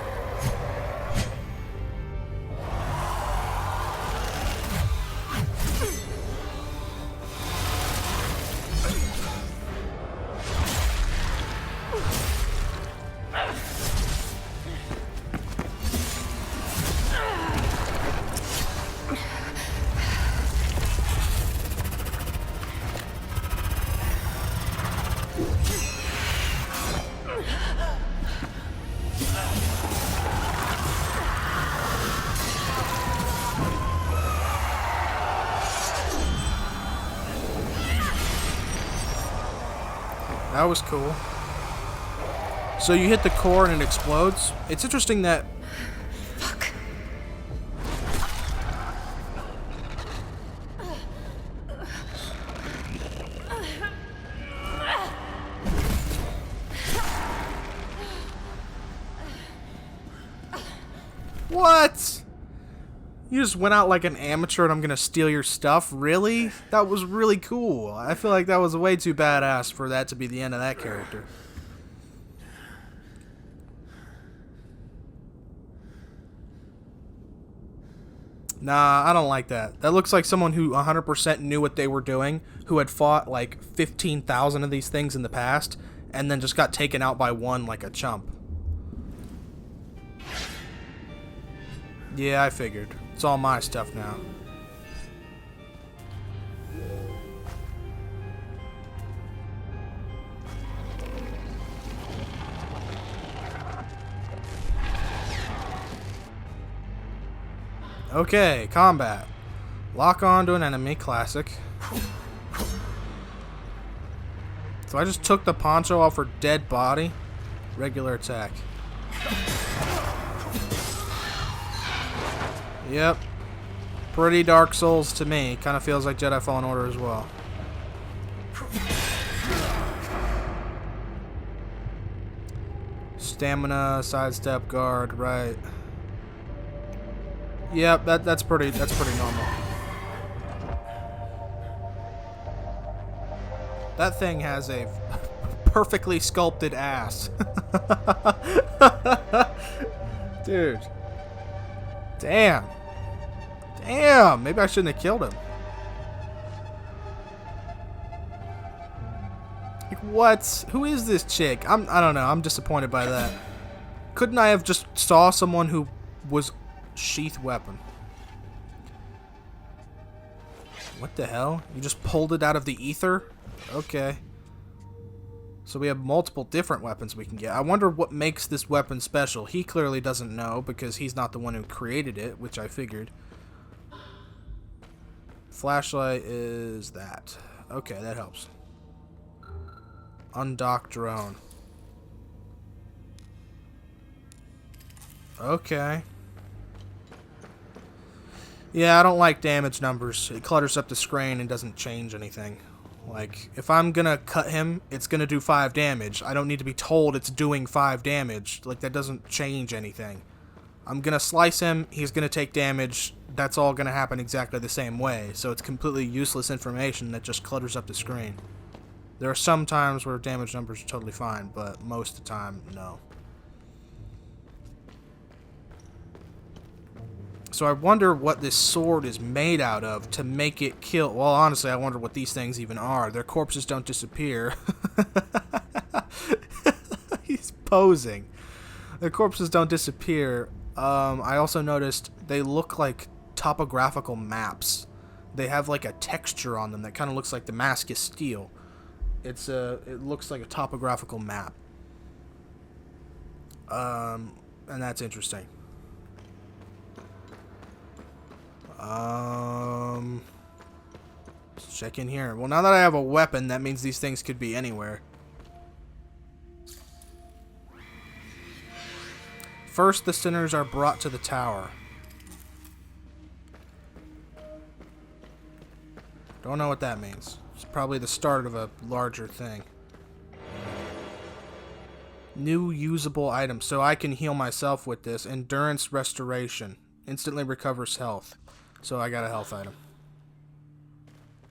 That was cool. So you hit the core and it explodes. It's interesting that... Fuck. What? You just went out like an amateur and I'm gonna steal your stuff? Really? That was really cool. I feel like that was way too badass for that to be the end of that character. Nah, I don't like that. That looks like someone who 100% knew what they were doing, who had fought like 15,000 of these things in the past, and then just got taken out by one like a chump. Yeah, I figured. It's all my stuff now. Okay, combat. Lock on to an enemy, classic. So I just took the poncho off her dead body. Regular attack. Yep. Pretty Dark Souls to me. Kind of feels like Jedi Fallen Order as well. Stamina, sidestep, guard, right. Yep, that's pretty normal. That thing has a perfectly sculpted ass. Dude. Damn. Damn, maybe I shouldn't have killed him. Like, what? Who is this chick? I don't know. I'm disappointed by that. Couldn't I have just saw someone who was sheath weapon? What the hell? You just pulled it out of the ether? Okay. So we have multiple different weapons we can get. I wonder what makes this weapon special. He clearly doesn't know because he's not the one who created it, which I figured. Flashlight is that. Okay, that helps. Undock drone. Okay. Yeah, I don't like damage numbers. It clutters up the screen and doesn't change anything. Like, if I'm gonna cut him, it's gonna do 5 damage. I don't need to be told it's doing 5 damage. Like, that doesn't change anything. I'm gonna slice him, he's gonna take damage. That's all gonna happen exactly the same way. So it's completely useless information that just clutters up the screen. There are some times where damage numbers are totally fine, but most of the time, no. So I wonder what this sword is made out of to make it kill. Well, honestly, I wonder what these things even are. Their corpses don't disappear. He's posing. Their corpses don't disappear. I also noticed they look like topographical maps. They have like a texture on them that kind of looks like Damascus steel. It looks like a topographical map. And that's interesting. Let's check in here. Well, now that I have a weapon, that means these things could be anywhere. First, the sinners are brought to the tower. Don't know what that means. It's probably the start of a larger thing. New usable item. So I can heal myself with this. Endurance restoration. Instantly recovers health. So I got a health item.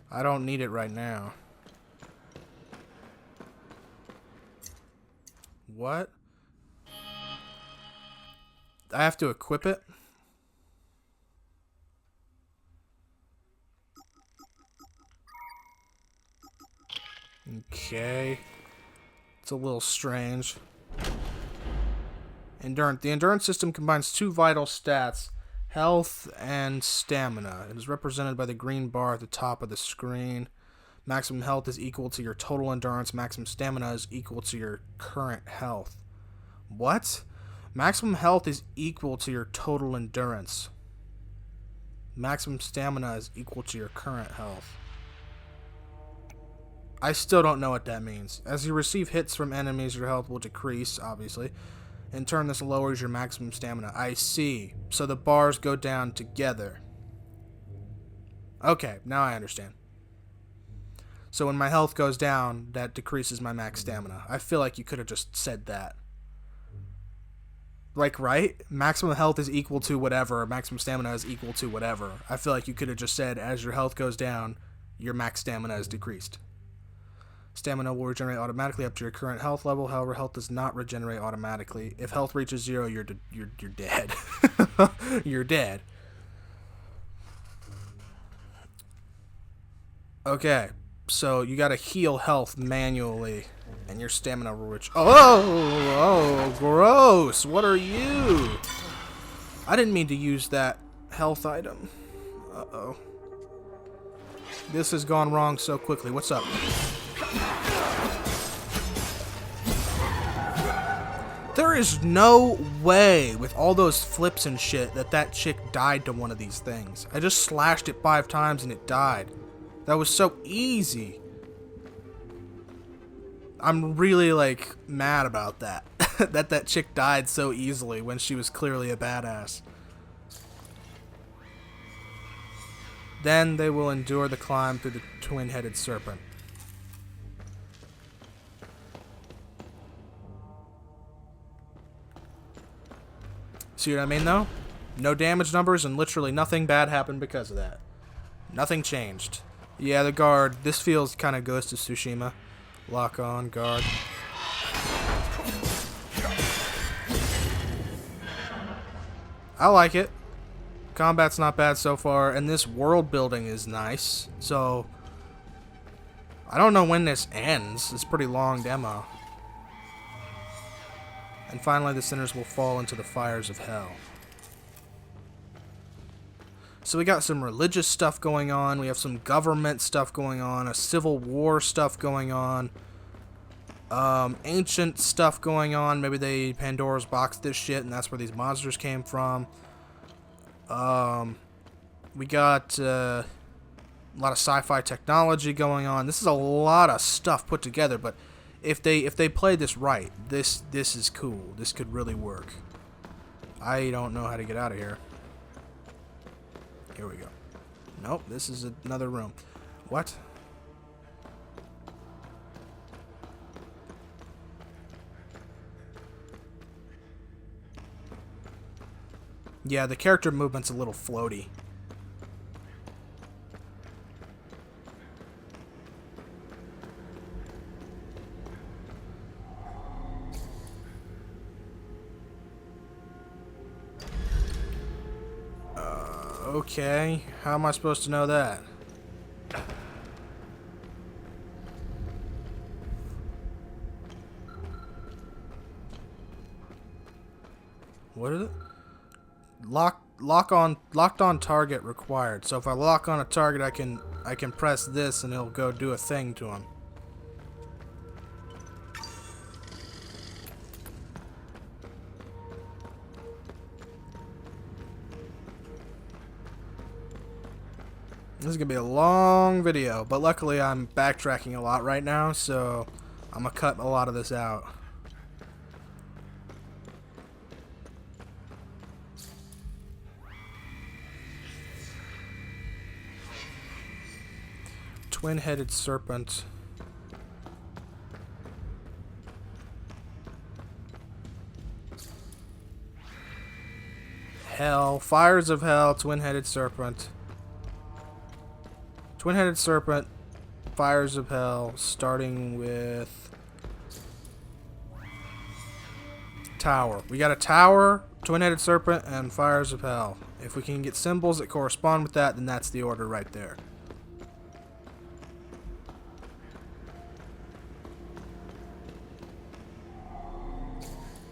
I don't need it right now. What? I have to equip it? Okay. It's a little strange. Endurance. The endurance system combines 2 vital stats. Health and stamina. It is represented by the green bar at the top of the screen. Maximum health is equal to your total endurance. Maximum stamina is equal to your current health. What? Maximum health is equal to your total endurance. Maximum stamina is equal to your current health. I still don't know what that means. As you receive hits from enemies, your health will decrease, obviously. In turn, this lowers your maximum stamina. I see. So the bars go down together. Okay, now I understand. So when my health goes down, that decreases my max stamina. I feel like you could have just said that. Like, right? Maximum health is equal to whatever. Maximum stamina is equal to whatever. I feel like you could have just said, as your health goes down, your max stamina is decreased. Stamina will regenerate automatically up to your current health level. However, health does not regenerate automatically. If health reaches 0, you're dead. You're dead. Okay, so you gotta heal health manually, and your stamina will reach. Oh, gross! What are you? I didn't mean to use that health item. Uh-oh. This has gone wrong so quickly. What's up? There is no way, with all those flips and shit, that chick died to one of these things. I just slashed it 5 times and it died. That was so easy. I'm really, like, mad about that. that chick died so easily when she was clearly a badass. Then they will endure the climb through the twin-headed serpent. See what I mean, though? No damage numbers, and literally nothing bad happened because of that. Nothing changed. Yeah, the guard. This feels kind of Ghost of Tsushima. Lock on, guard. I like it. Combat's not bad so far, and this world building is nice. So, I don't know when this ends. It's a pretty long demo. And finally, the sinners will fall into the fires of hell. So we got some religious stuff going on. We have some government stuff going on. A civil war stuff going on. Ancient stuff going on. Maybe they Pandora's boxed this shit, and that's where these monsters came from. We got a lot of sci-fi technology going on. This is a lot of stuff put together, but if they play this right, this is cool. This could really work. I don't know how to get out of here. Here we go. Nope, this is another room. What? Yeah, the character movement's a little floaty. Okay, how am I supposed to know that? What is it? Locked on target required. So if I lock on a target, I can press this and it'll go do a thing to him. This is gonna be a long video, but luckily I'm backtracking a lot right now, so I'm gonna cut a lot of this out. Twin-headed serpent. Hell, fires of hell, twin-headed serpent. Twin-headed serpent, fires of hell, starting with tower. We got a tower, twin-headed serpent, and fires of hell. If we can get symbols that correspond with that, then that's the order right there.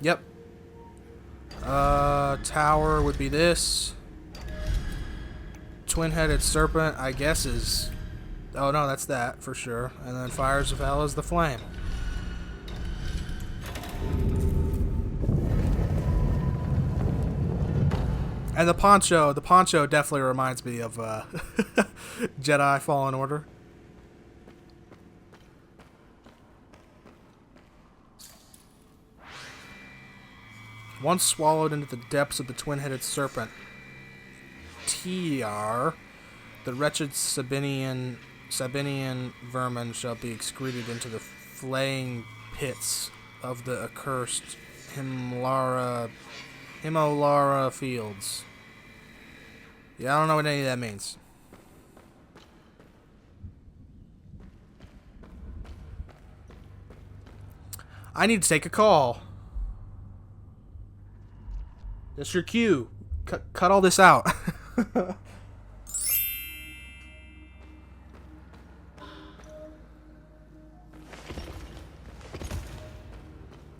Yep. Tower would be this. Twin-headed serpent, I guess, is... Oh, no, that's that, for sure. And then fires of hell is the flame. And the poncho definitely reminds me of Jedi Fallen Order. Once swallowed into the depths of the twin-headed serpent, Tiar, the wretched Sabinian vermin shall be excreted into the flaying pits of the accursed Himlara fields. Yeah, I don't know what any of that means. I need to take a call. That's your cue. Cut all this out.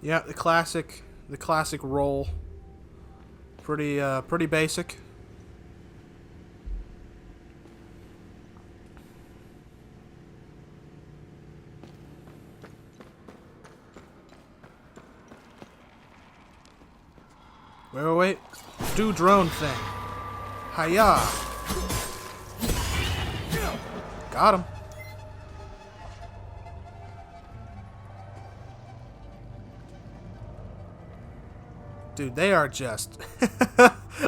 Yeah, the classic roll. Pretty basic. Wait. Do drone thing. Hiya. Got him. Dude, they are just...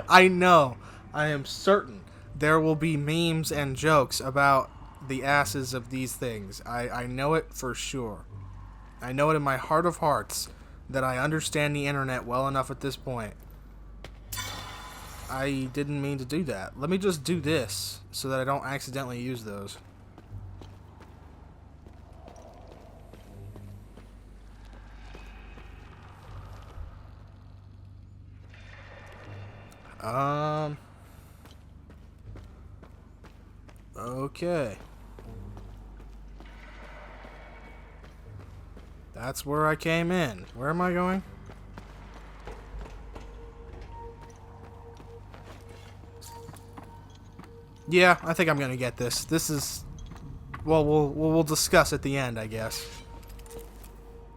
I know. I am certain there will be memes and jokes about the asses of these things. I know it for sure. I know it in my heart of hearts that I understand the internet well enough at this point. I didn't mean to do that. Let me just do this so that I don't accidentally use those. Okay. That's where I came in. Where am I going? Yeah, I think I'm gonna get this. This is... Well, we'll discuss at the end, I guess.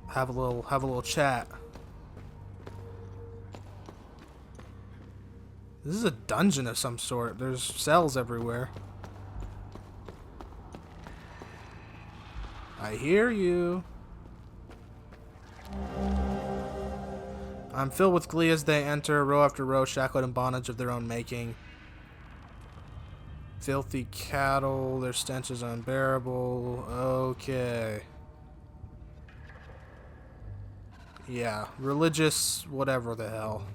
Have a little chat. This is a dungeon of some sort. There's cells everywhere. I hear you. I'm filled with glee as they enter, row after row, shackled in bondage of their own making. Filthy cattle, their stench is unbearable. Okay. Yeah, religious, whatever the hell.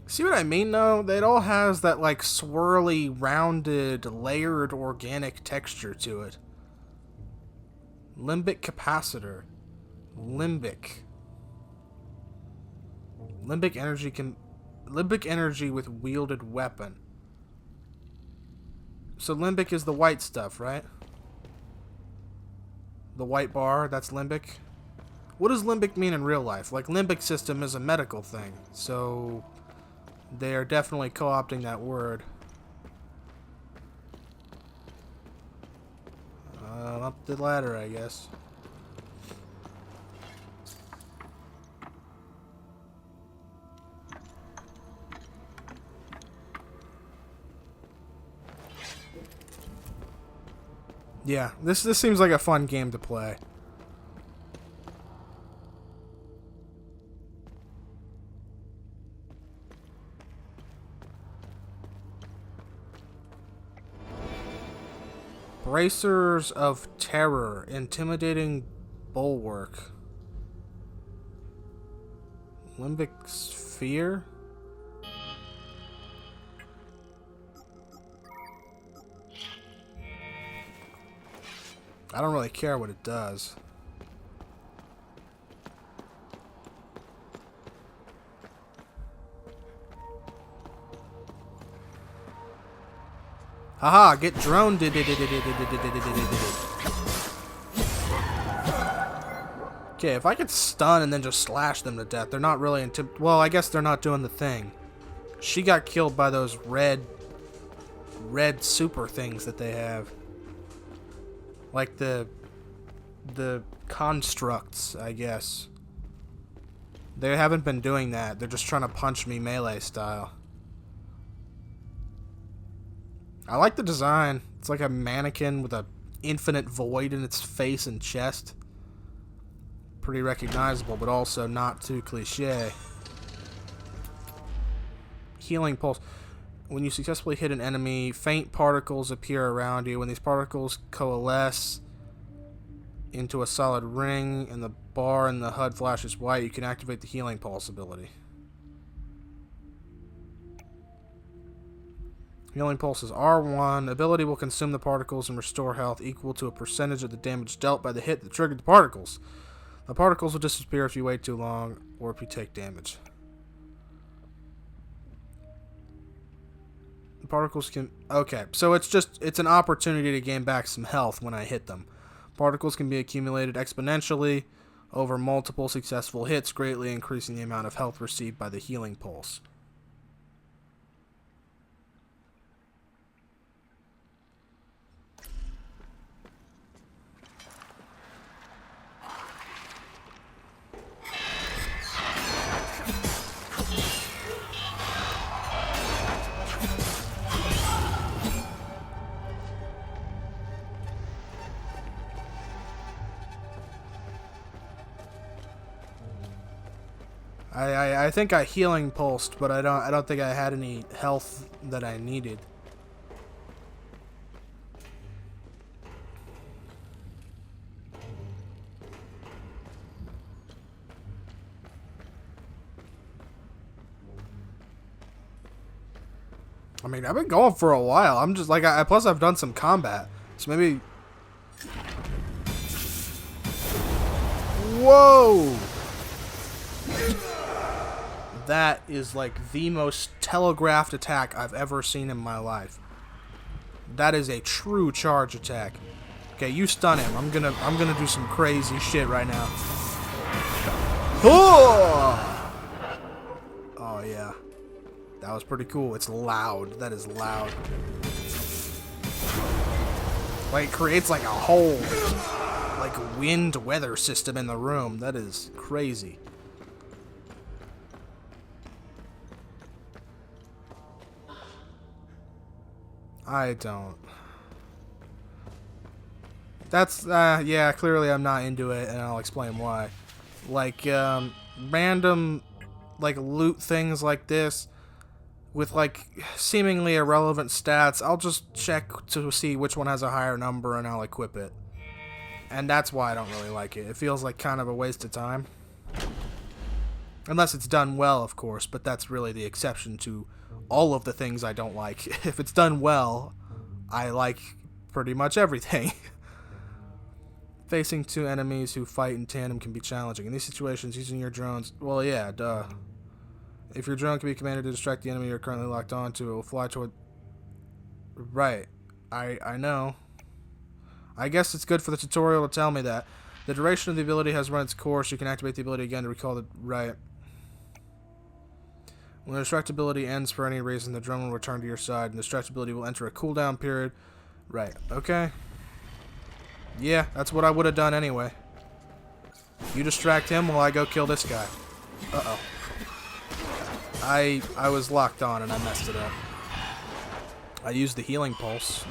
See what I mean, though? It all has that, like, swirly, rounded, layered, organic texture to it. Limbic capacitor. Limbic. Limbic energy with wielded weapon. So limbic is the white stuff, right? The white bar, that's limbic? What does limbic mean in real life? Like, limbic system is a medical thing, so... They are definitely co-opting that word. Up the ladder, I guess. Yeah, this seems like a fun game to play. Bracers of terror, intimidating bulwark. Limbic sphere? I don't really care what it does. Haha, get droned. Okay, if I could stun and then just slash them to death, they're not really well, I guess they're not doing the thing. She got killed by those red super things that they have. Like the constructs, I guess. They haven't been doing that. They're just trying to punch me melee style. I like the design. It's like a mannequin with a infinite void in its face and chest. Pretty recognizable, but also not too cliche. Healing pulse. When you successfully hit an enemy, faint particles appear around you. When these particles coalesce into a solid ring and the bar in the HUD flashes white, you can activate the healing pulse ability. Healing pulse is R1. Ability will consume the particles and restore health equal to a percentage of the damage dealt by the hit that triggered the particles. The particles will disappear if you wait too long or if you take damage. The particles can... Okay, so it's an opportunity to gain back some health when I hit them. Particles can be accumulated exponentially over multiple successful hits, greatly increasing the amount of health received by the healing pulse. I think I healing pulsed, but I don't think I had any health that I needed. I mean, I've been going for a while. I'm just like, plus I've done some combat, so maybe. Whoa! That is like the most telegraphed attack I've ever seen in my life. That is a true charge attack. Okay, you stun him. I'm gonna do some crazy shit right now. Oh! Oh yeah. That was pretty cool. It's loud. That is loud. Like, it creates like a whole like wind weather system in the room. That is crazy. I don't. That's, yeah, clearly I'm not into it, and I'll explain why. Like, random, like, loot things like this, with, like, seemingly irrelevant stats, I'll just check to see which one has a higher number, and I'll equip it. And that's why I don't really like it. It feels like kind of a waste of time. Unless it's done well, of course, but that's really the exception to all of the things I don't like. If it's done well, I like pretty much everything. Facing two enemies who fight in tandem can be challenging. In these situations, using your drones... Well, yeah, duh. If your drone can be commanded to distract the enemy you're currently locked onto, it will fly toward... Right. I know. I guess it's good for the tutorial to tell me that. The duration of the ability has run its course. You can activate the ability again to recall the... Right. When the distractibility ends for any reason, the drone will return to your side, and the distractibility will enter a cooldown period. Right, okay. Yeah, that's what I would have done anyway. You distract him while I go kill this guy. Uh-oh. I was locked on and I messed it up. I used the healing pulse.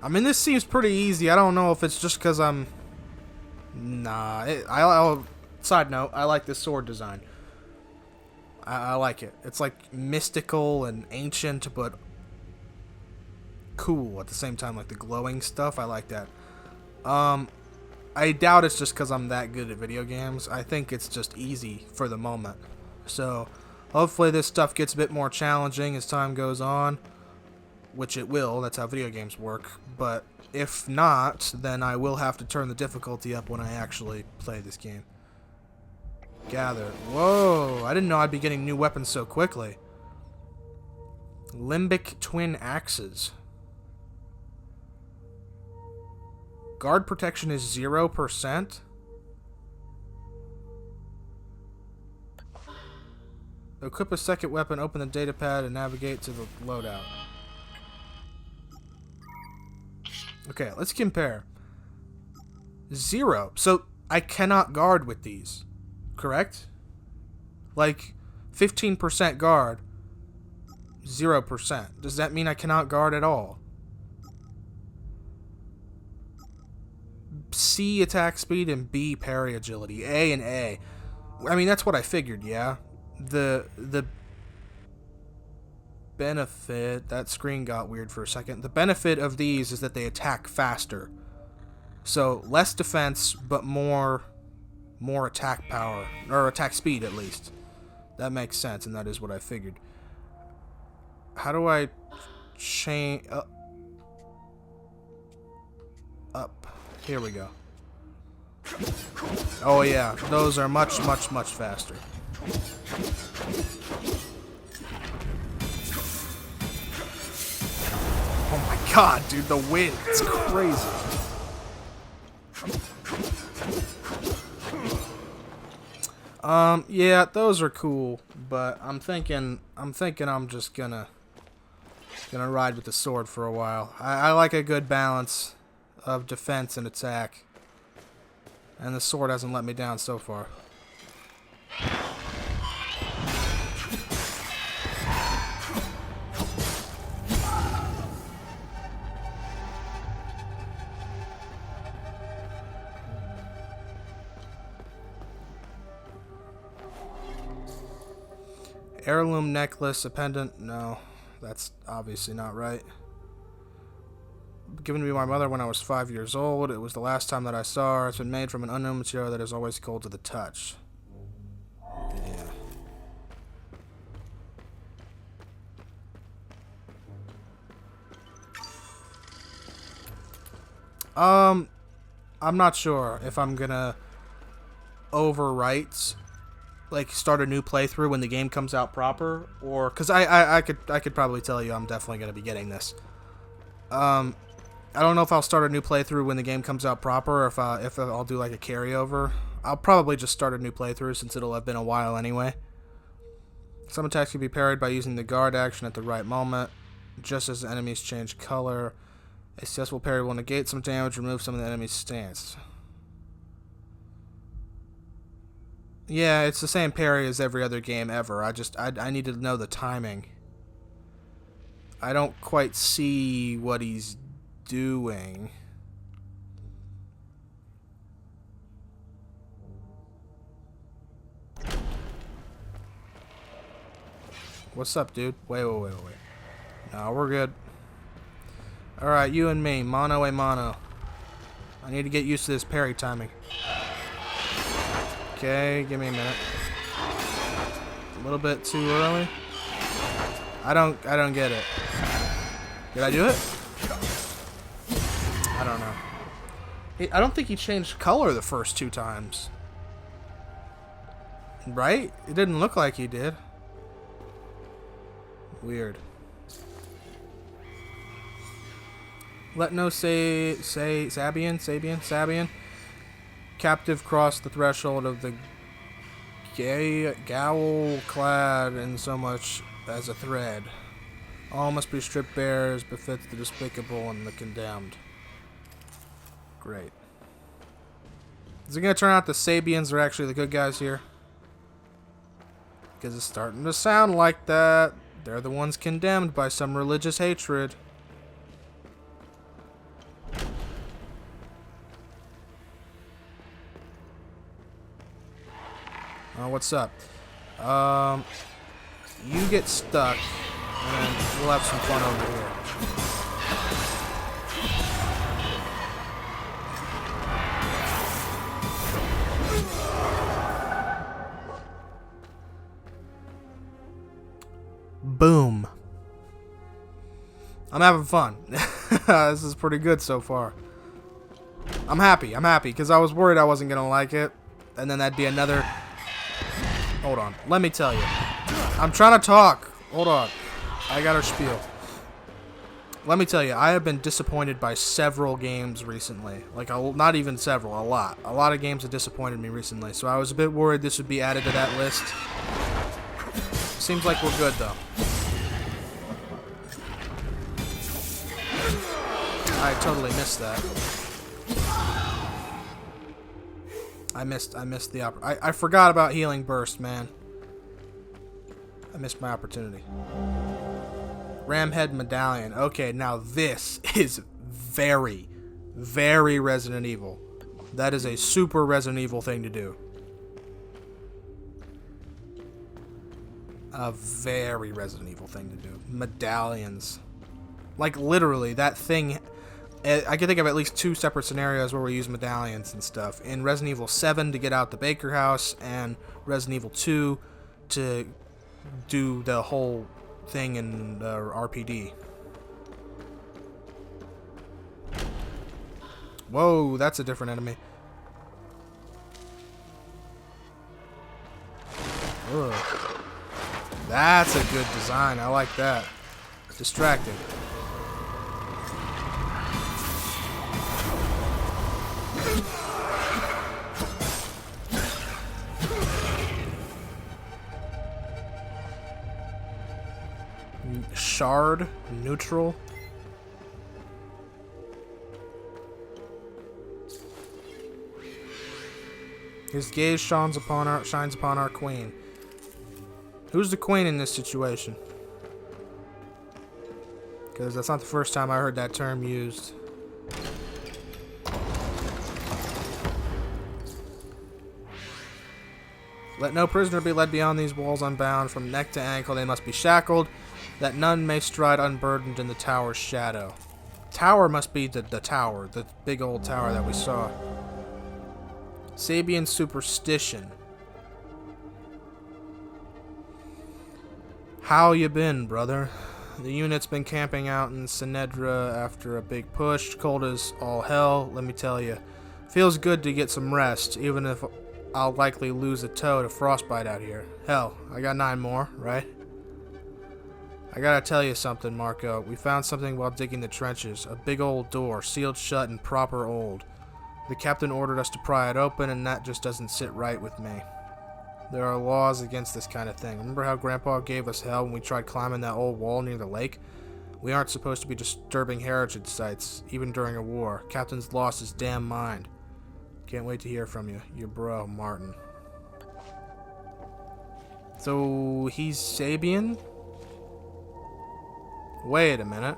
I mean, this seems pretty easy. I don't know if it's just because I'm... Nah. I'll... Side note, I like this sword design. I like it. It's like mystical and ancient, but cool at the same time. Like the glowing stuff, I like that. I doubt it's just because I'm that good at video games. I think it's just easy for the moment. So, hopefully this stuff gets a bit more challenging as time goes on. Which it will, that's how video games work. But if not, then I will have to turn the difficulty up when I actually play this game. Gather. Whoa, I didn't know I'd be getting new weapons so quickly. Limbic twin axes. Guard protection is 0%. Equip a second weapon, open the datapad, and navigate to the loadout. Okay, let's compare. 0. So I cannot guard with these. Correct? Like, 15% guard, 0%. Does that mean I cannot guard at all? C, attack speed, and B, parry agility. A and A. I mean, that's what I figured, yeah. The benefit... That screen got weird for a second. The benefit of these is that they attack faster. So, less defense, but more attack power. Or attack speed, at least. That makes sense, and that is what I figured. How do I change... up. Here we go. Oh yeah, those are much faster. Oh my god, dude, the wind. It's crazy. Yeah, those are cool, but I'm thinking I'm just gonna ride with the sword for a while. I like a good balance of defense and attack, and the sword hasn't let me down so far. Heirloom necklace, a pendant. No, that's obviously not right. Given to me by my mother when I was 5 years old. It was the last time that I saw her. It's been made from an unknown material that is always cold to the touch. Yeah. I'm not sure if I'm gonna overwrite, like start a new playthrough when the game comes out proper, or because I could probably tell you I'm definitely gonna be getting this. I don't know if I'll start a new playthrough when the game comes out proper, or if I'll do like a carryover. I'll probably just start a new playthrough since it'll have been a while anyway. Some attacks can be parried by using the guard action at the right moment, just as the enemies change color. A successful parry will negate some damage, remove some of the enemy's stance. Yeah, it's the same parry as every other game ever. I need to know the timing. I don't quite see what he's doing. What's up, dude? Wait. No, we're good. Alright, you and me. Mano a mano. I need to get used to this parry timing. Okay, give me a minute. A little bit too early. I don't get it. Did I do it? I don't know. I don't think he changed color the first 2 times. Right? It didn't look like he did. Weird. Let no Sabian. Captive cross the threshold of the gaol clad in so much as a thread. All must be stripped bare as befits the despicable and the condemned. Great. Is it going to turn out the Sabians are actually the good guys here? Because it's starting to sound like that. They're the ones condemned by some religious hatred. What's up? You get stuck, and we'll have some fun over here. Boom. I'm having fun. This is pretty good so far. I'm happy, because I was worried I wasn't going to like it, and then that'd be another... Hold on. Let me tell you. I'm trying to talk. Hold on. I got her spiel. Let me tell you, I have been disappointed by several games recently. Like, not even several, a lot. A lot of games have disappointed me recently, so I was a bit worried this would be added to that list. Seems like we're good, though. I totally missed that. I missed the I forgot about healing burst, man. I missed my opportunity. Ramhead medallion. Okay, now this is very, very Resident Evil. That is a super Resident Evil thing to do. A very Resident Evil thing to do. Medallions. Like, literally, that thing... I can think of at least 2 separate scenarios where we use medallions and stuff. In Resident Evil 7 to get out the Baker house, and Resident Evil 2 to do the whole thing in RPD. Whoa, that's a different enemy. Ugh. That's a good design. I like that. Distracting. Shard, neutral. His gaze shines upon our queen. Who's the queen in this situation? Because that's not the first time I heard that term used. Let no prisoner be led beyond these walls unbound. From neck to ankle they must be shackled, that none may stride unburdened in the tower's shadow. Tower must be the tower, the big old tower that we saw. Sabian superstition. How you been, brother? The unit's been camping out in Sinedra after a big push. Cold as all hell, let me tell you. Feels good to get some rest, even if I'll likely lose a toe to frostbite out here. Hell, I got 9 more, right? I gotta tell you something, Marco. We found something while digging the trenches. A big old door, sealed shut and proper old. The captain ordered us to pry it open, and that just doesn't sit right with me. There are laws against this kind of thing. Remember how Grandpa gave us hell when we tried climbing that old wall near the lake? We aren't supposed to be disturbing heritage sites, even during a war. Captain's lost his damn mind. Can't wait to hear from you. Your bro, Martin. So, he's Sabian? Wait a minute.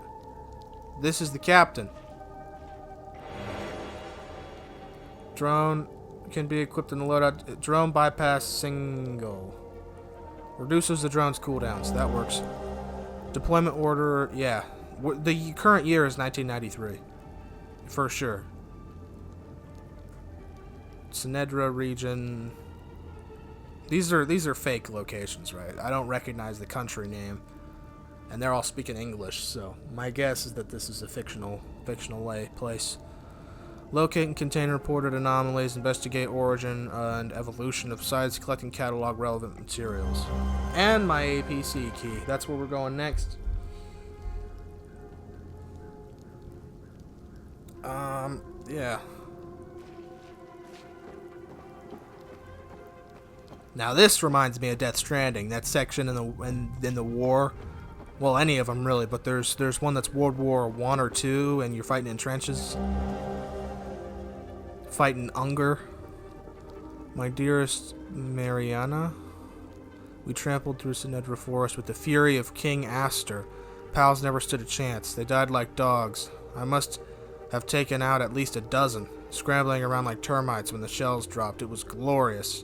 This is the captain. Drone can be equipped in the loadout. Drone bypass single. Reduces the drone's cooldowns. That works. Deployment order, yeah. The current year is 1993. For sure. Sinedra region. These are fake locations, right? I don't recognize the country name. And they're all speaking English, so my guess is that this is a fictional place. Locate and contain reported anomalies, investigate origin and evolution of sites, collecting catalog relevant materials. And my APC key. That's where we're going next. Yeah. Now this reminds me of Death Stranding, that section in the war. Well, any of them really, but there's one that's World War I or II, and you're fighting in trenches. Fighting Unger. My dearest Mariana, we trampled through Sinedra Forest with the fury of King Aster. Pals never stood a chance. They died like dogs. I must have taken out at least a dozen, scrambling around like termites when the shells dropped. It was glorious.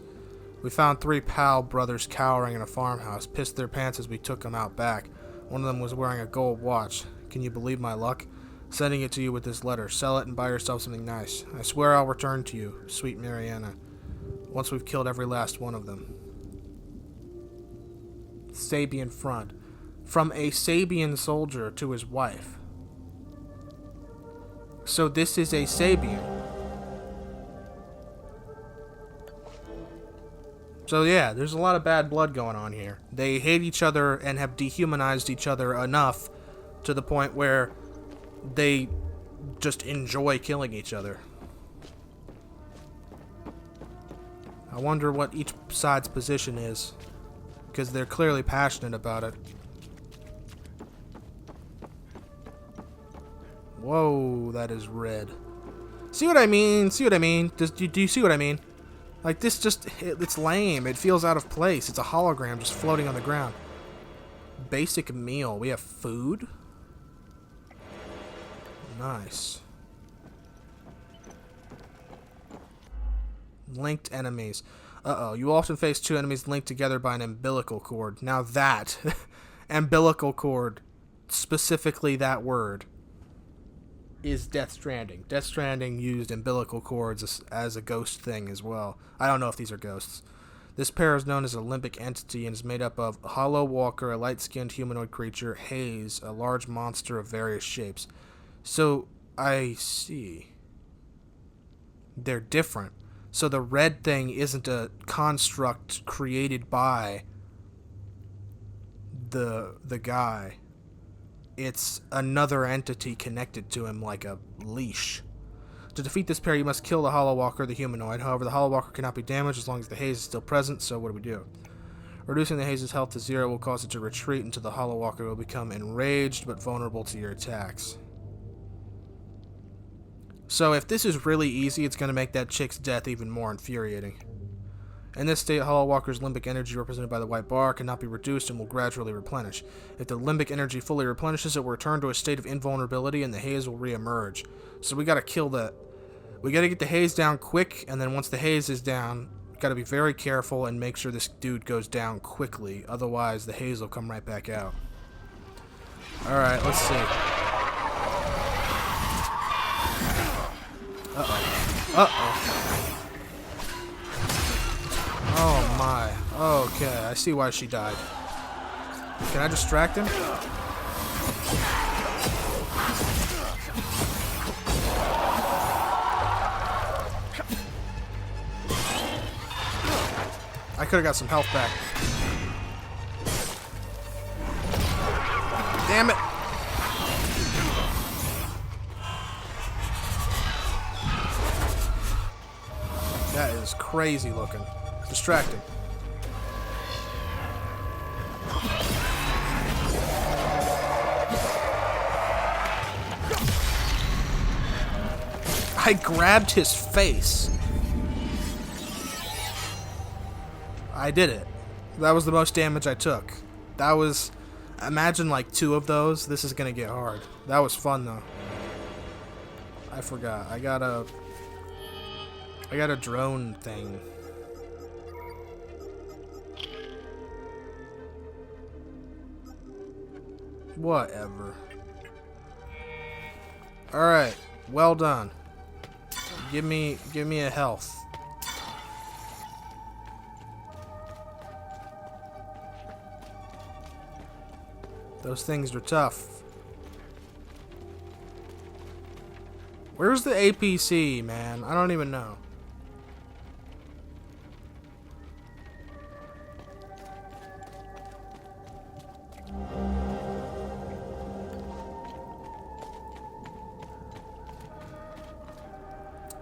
We found 3 Pal brothers cowering in a farmhouse, pissed their pants as we took them out back. One of them was wearing a gold watch. Can you believe my luck? Sending it to you with this letter. Sell it and buy yourself something nice. I swear I'll return to you, sweet Mariana, once we've killed every last one of them. Sabian front. From a Sabian soldier to his wife. So this is a Sabian. So yeah, there's a lot of bad blood going on here. They hate each other and have dehumanized each other enough to the point where they just enjoy killing each other. I wonder what each side's position is, because they're clearly passionate about it. Whoa, that is red. See what I mean? See what I mean? Do you see what I mean? Like, this just, it's lame. It feels out of place. It's a hologram just floating on the ground. Basic meal. We have food? Nice. Linked enemies. Uh-oh. You often face two enemies linked together by an umbilical cord. Now that, umbilical cord, specifically that word, is Death Stranding. Death Stranding used umbilical cords as a ghost thing as well. I don't know if these are ghosts. This pair is known as a limbic entity and is made up of Hollow Walker, a light-skinned humanoid creature, Haze, a large monster of various shapes. So, I see. They're different. So the red thing isn't a construct created by the guy. It's another entity connected to him like a leash. To defeat this pair, you must kill the Hollow Walker, the humanoid. However, the Hollow Walker cannot be damaged as long as the haze is still present, so what do we do? Reducing the haze's health to 0 will cause it to retreat until the Hollow Walker will become enraged but vulnerable to your attacks. So if this is really easy, it's going to make that chick's death even more infuriating. In this state, Hollow Walker's limbic energy, represented by the white bar, cannot be reduced and will gradually replenish. If the limbic energy fully replenishes, it will return to a state of invulnerability and the haze will re-emerge. So we gotta kill that. We gotta get the haze down quick, and then once the haze is down, gotta be very careful and make sure this dude goes down quickly. Otherwise, the haze will come right back out. Alright, let's see. Uh-oh. Uh-oh. Oh my. Okay, I see why she died. Can I distract him? I could have got some health back. Damn it! That is crazy looking. Distracting. I grabbed his face. I did it. That was the most damage I took. That was... Imagine like 2 of those. This is gonna get hard. That was fun though. I forgot. I got a drone thing. Whatever. Alright, well done. Give me a health. Those things are tough. Where's the APC, man? I don't even know.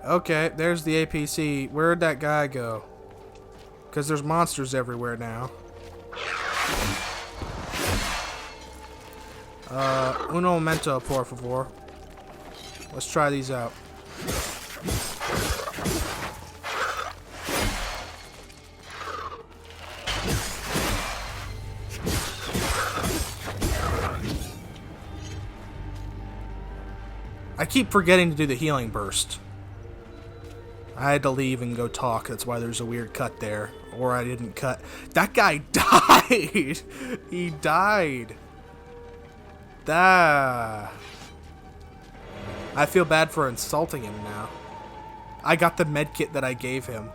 Okay, there's the APC. Where'd that guy go? Because there's monsters everywhere now. Un momento, por favor. Let's try these out. I keep forgetting to do the healing burst. I had to leave and go talk. That's why there's a weird cut there. Or I didn't cut. That guy died! He died. I feel bad for insulting him now. I got the medkit that I gave him.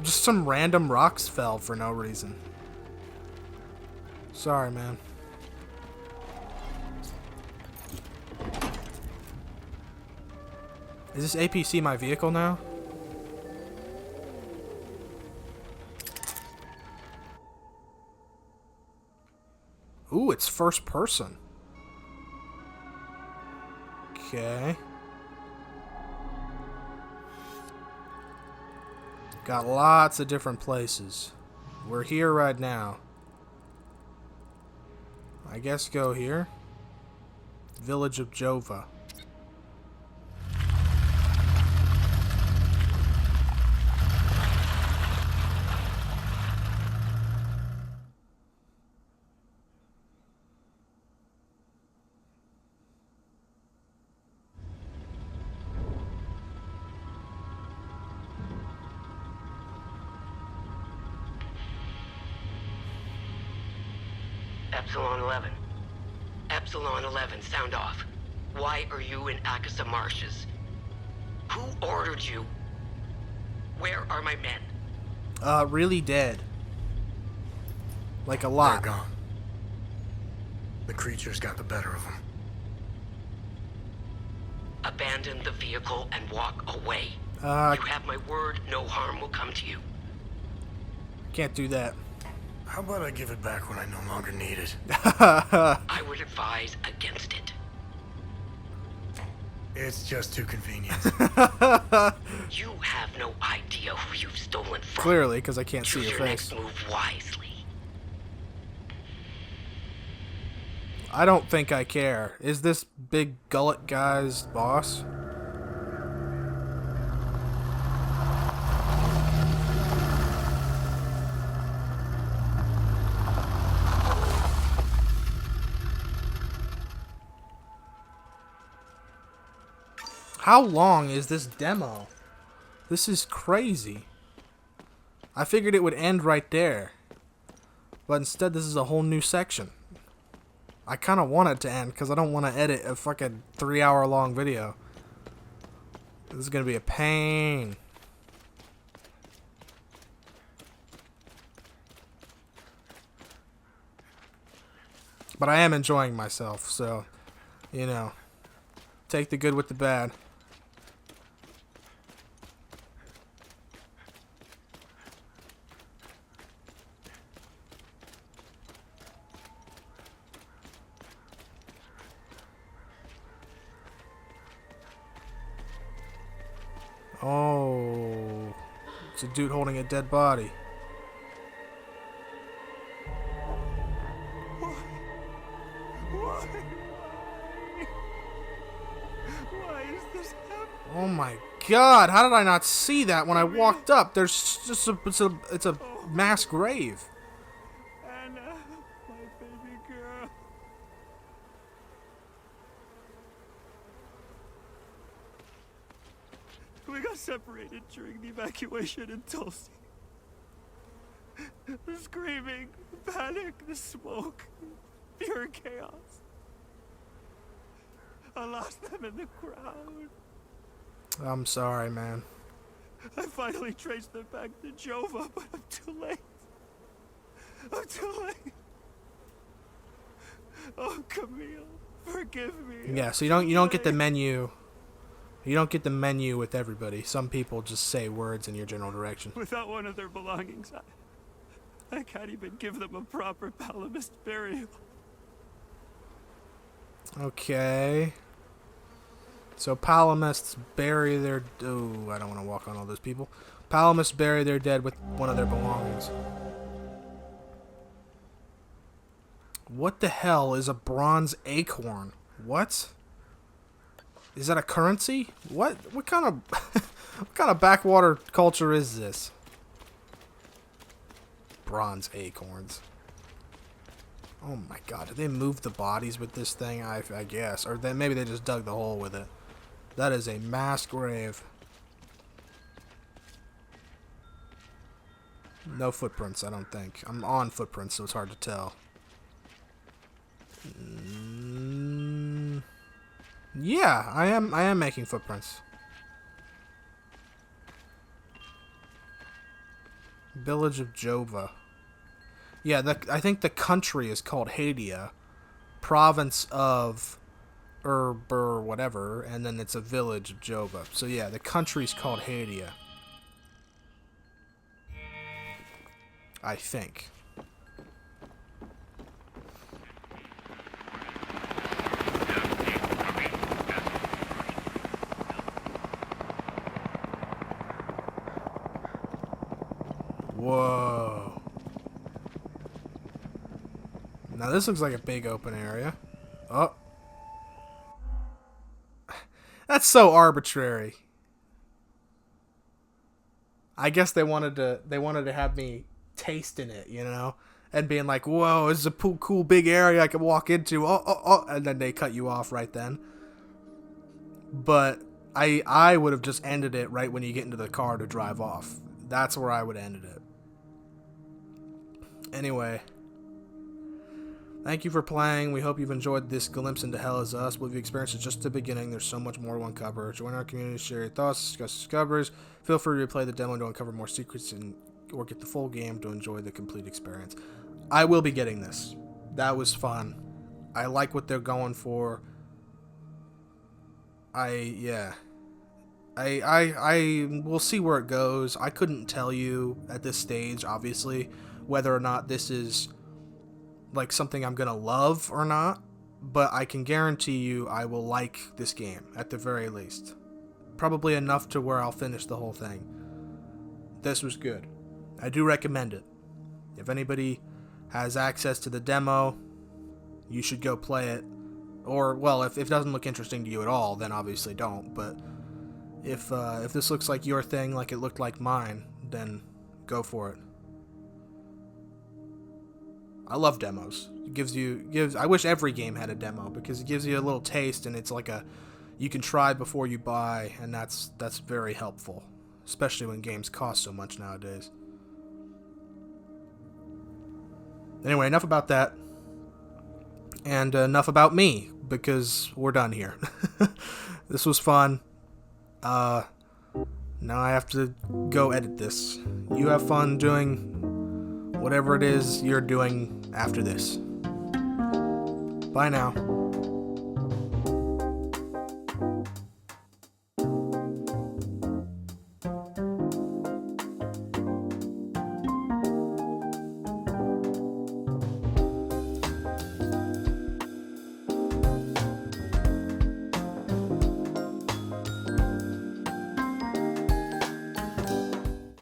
Just some random rocks fell for no reason. Sorry, man. Is this APC my vehicle now? Ooh, it's first person. Okay. Got lots of different places. We're here right now. I guess go here. Village of Jova. Epsilon 11. Epsilon 11, sound off. Why are you in Akasa Marshes? Who ordered you? Where are my men? Really dead. Like a They're lot. gone. The creatures got the better of them. Abandon the vehicle and walk away. You have my word, no harm will come to you. Can't do that. How about I give it back when I no longer need it? I would advise against it. It's just too convenient. You have no idea who you've stolen from. Clearly, because I can't see Choose your your face. next move wisely. I don't think I care. Is this big gullet guy's boss? How long is this demo? This is crazy. I figured it would end right there. But instead, this is a whole new section. I kind of want it to end because I don't want to edit a fucking 3-hour long video. This is going to be a pain. But I am enjoying myself, so, you know, take the good with the bad. Oh, it's a dude holding a dead body. Why is this happening? Oh my god, how did I not see that when I walked up? There's just it's a mass grave. Anna, my baby girl. We got separated during the evacuation in Tulsi. The screaming, the panic, the smoke, pure chaos. I lost them in the crowd. I'm sorry, man. I finally traced them back to Jova, but I'm too late. I'm too late. Oh, Camille, forgive me. Yeah, so you don't get the menu. You don't get the menu with everybody. Some people just say words in your general direction. Without one of their belongings, I can't even give them a proper Palamist burial. Okay. So Palamists bury their... Oh, I don't want to walk on all those people. Palamists bury their dead with one of their belongings. What the hell is a bronze acorn? What? Is that a currency? What kind of what kind of backwater culture is this? Bronze acorns. Oh my god, did they move the bodies with this thing? I guess. Or then maybe they just dug the hole with it. That is a mass grave. No footprints, I don't think. I'm on footprints, so it's hard to tell. Yeah, I am making footprints. Village of Jova. Yeah, I think the country is called Hadia. Province of or whatever, and then it's a village of Jova. So yeah, the country's called Hadia. I think. Whoa. Now this looks like a big open area. Oh. That's so arbitrary. I guess they wanted to have me tasting it, you know? And being like, whoa, this is a cool big area I can walk into. Oh, and then they cut you off right then. But I would have just ended it right when you get into the car to drive off. That's where I would have ended it. Anyway. Thank you for playing. We hope you've enjoyed this glimpse into Hell Is Us. What you've experienced is just the beginning. There's so much more to uncover. Join our community, share your thoughts, discuss discoveries. Feel free to play the demo to uncover more secrets or get the full game to enjoy the complete experience. I will be getting this. That was fun. I like what they're going for. I will see where it goes. I couldn't tell you at this stage, obviously, whether or not this is like something I'm gonna love or not, but I can guarantee you I will like this game at the very least. Probably enough to where I'll finish the whole thing. This was good. I do recommend it. If anybody has access to the demo, you should go play it. Or, well, if it doesn't look interesting to you at all, then obviously don't. But if this looks like your thing, like it looked like mine, then go for it. I love demos. It gives I wish every game had a demo, because it gives you a little taste, and it's like you can try before you buy, and that's very helpful, especially when games cost so much nowadays. Anyway, enough about that, and enough about me, because we're done here. This was fun. Now I have to go edit this. You have fun doing whatever it is you're doing after this. Bye now.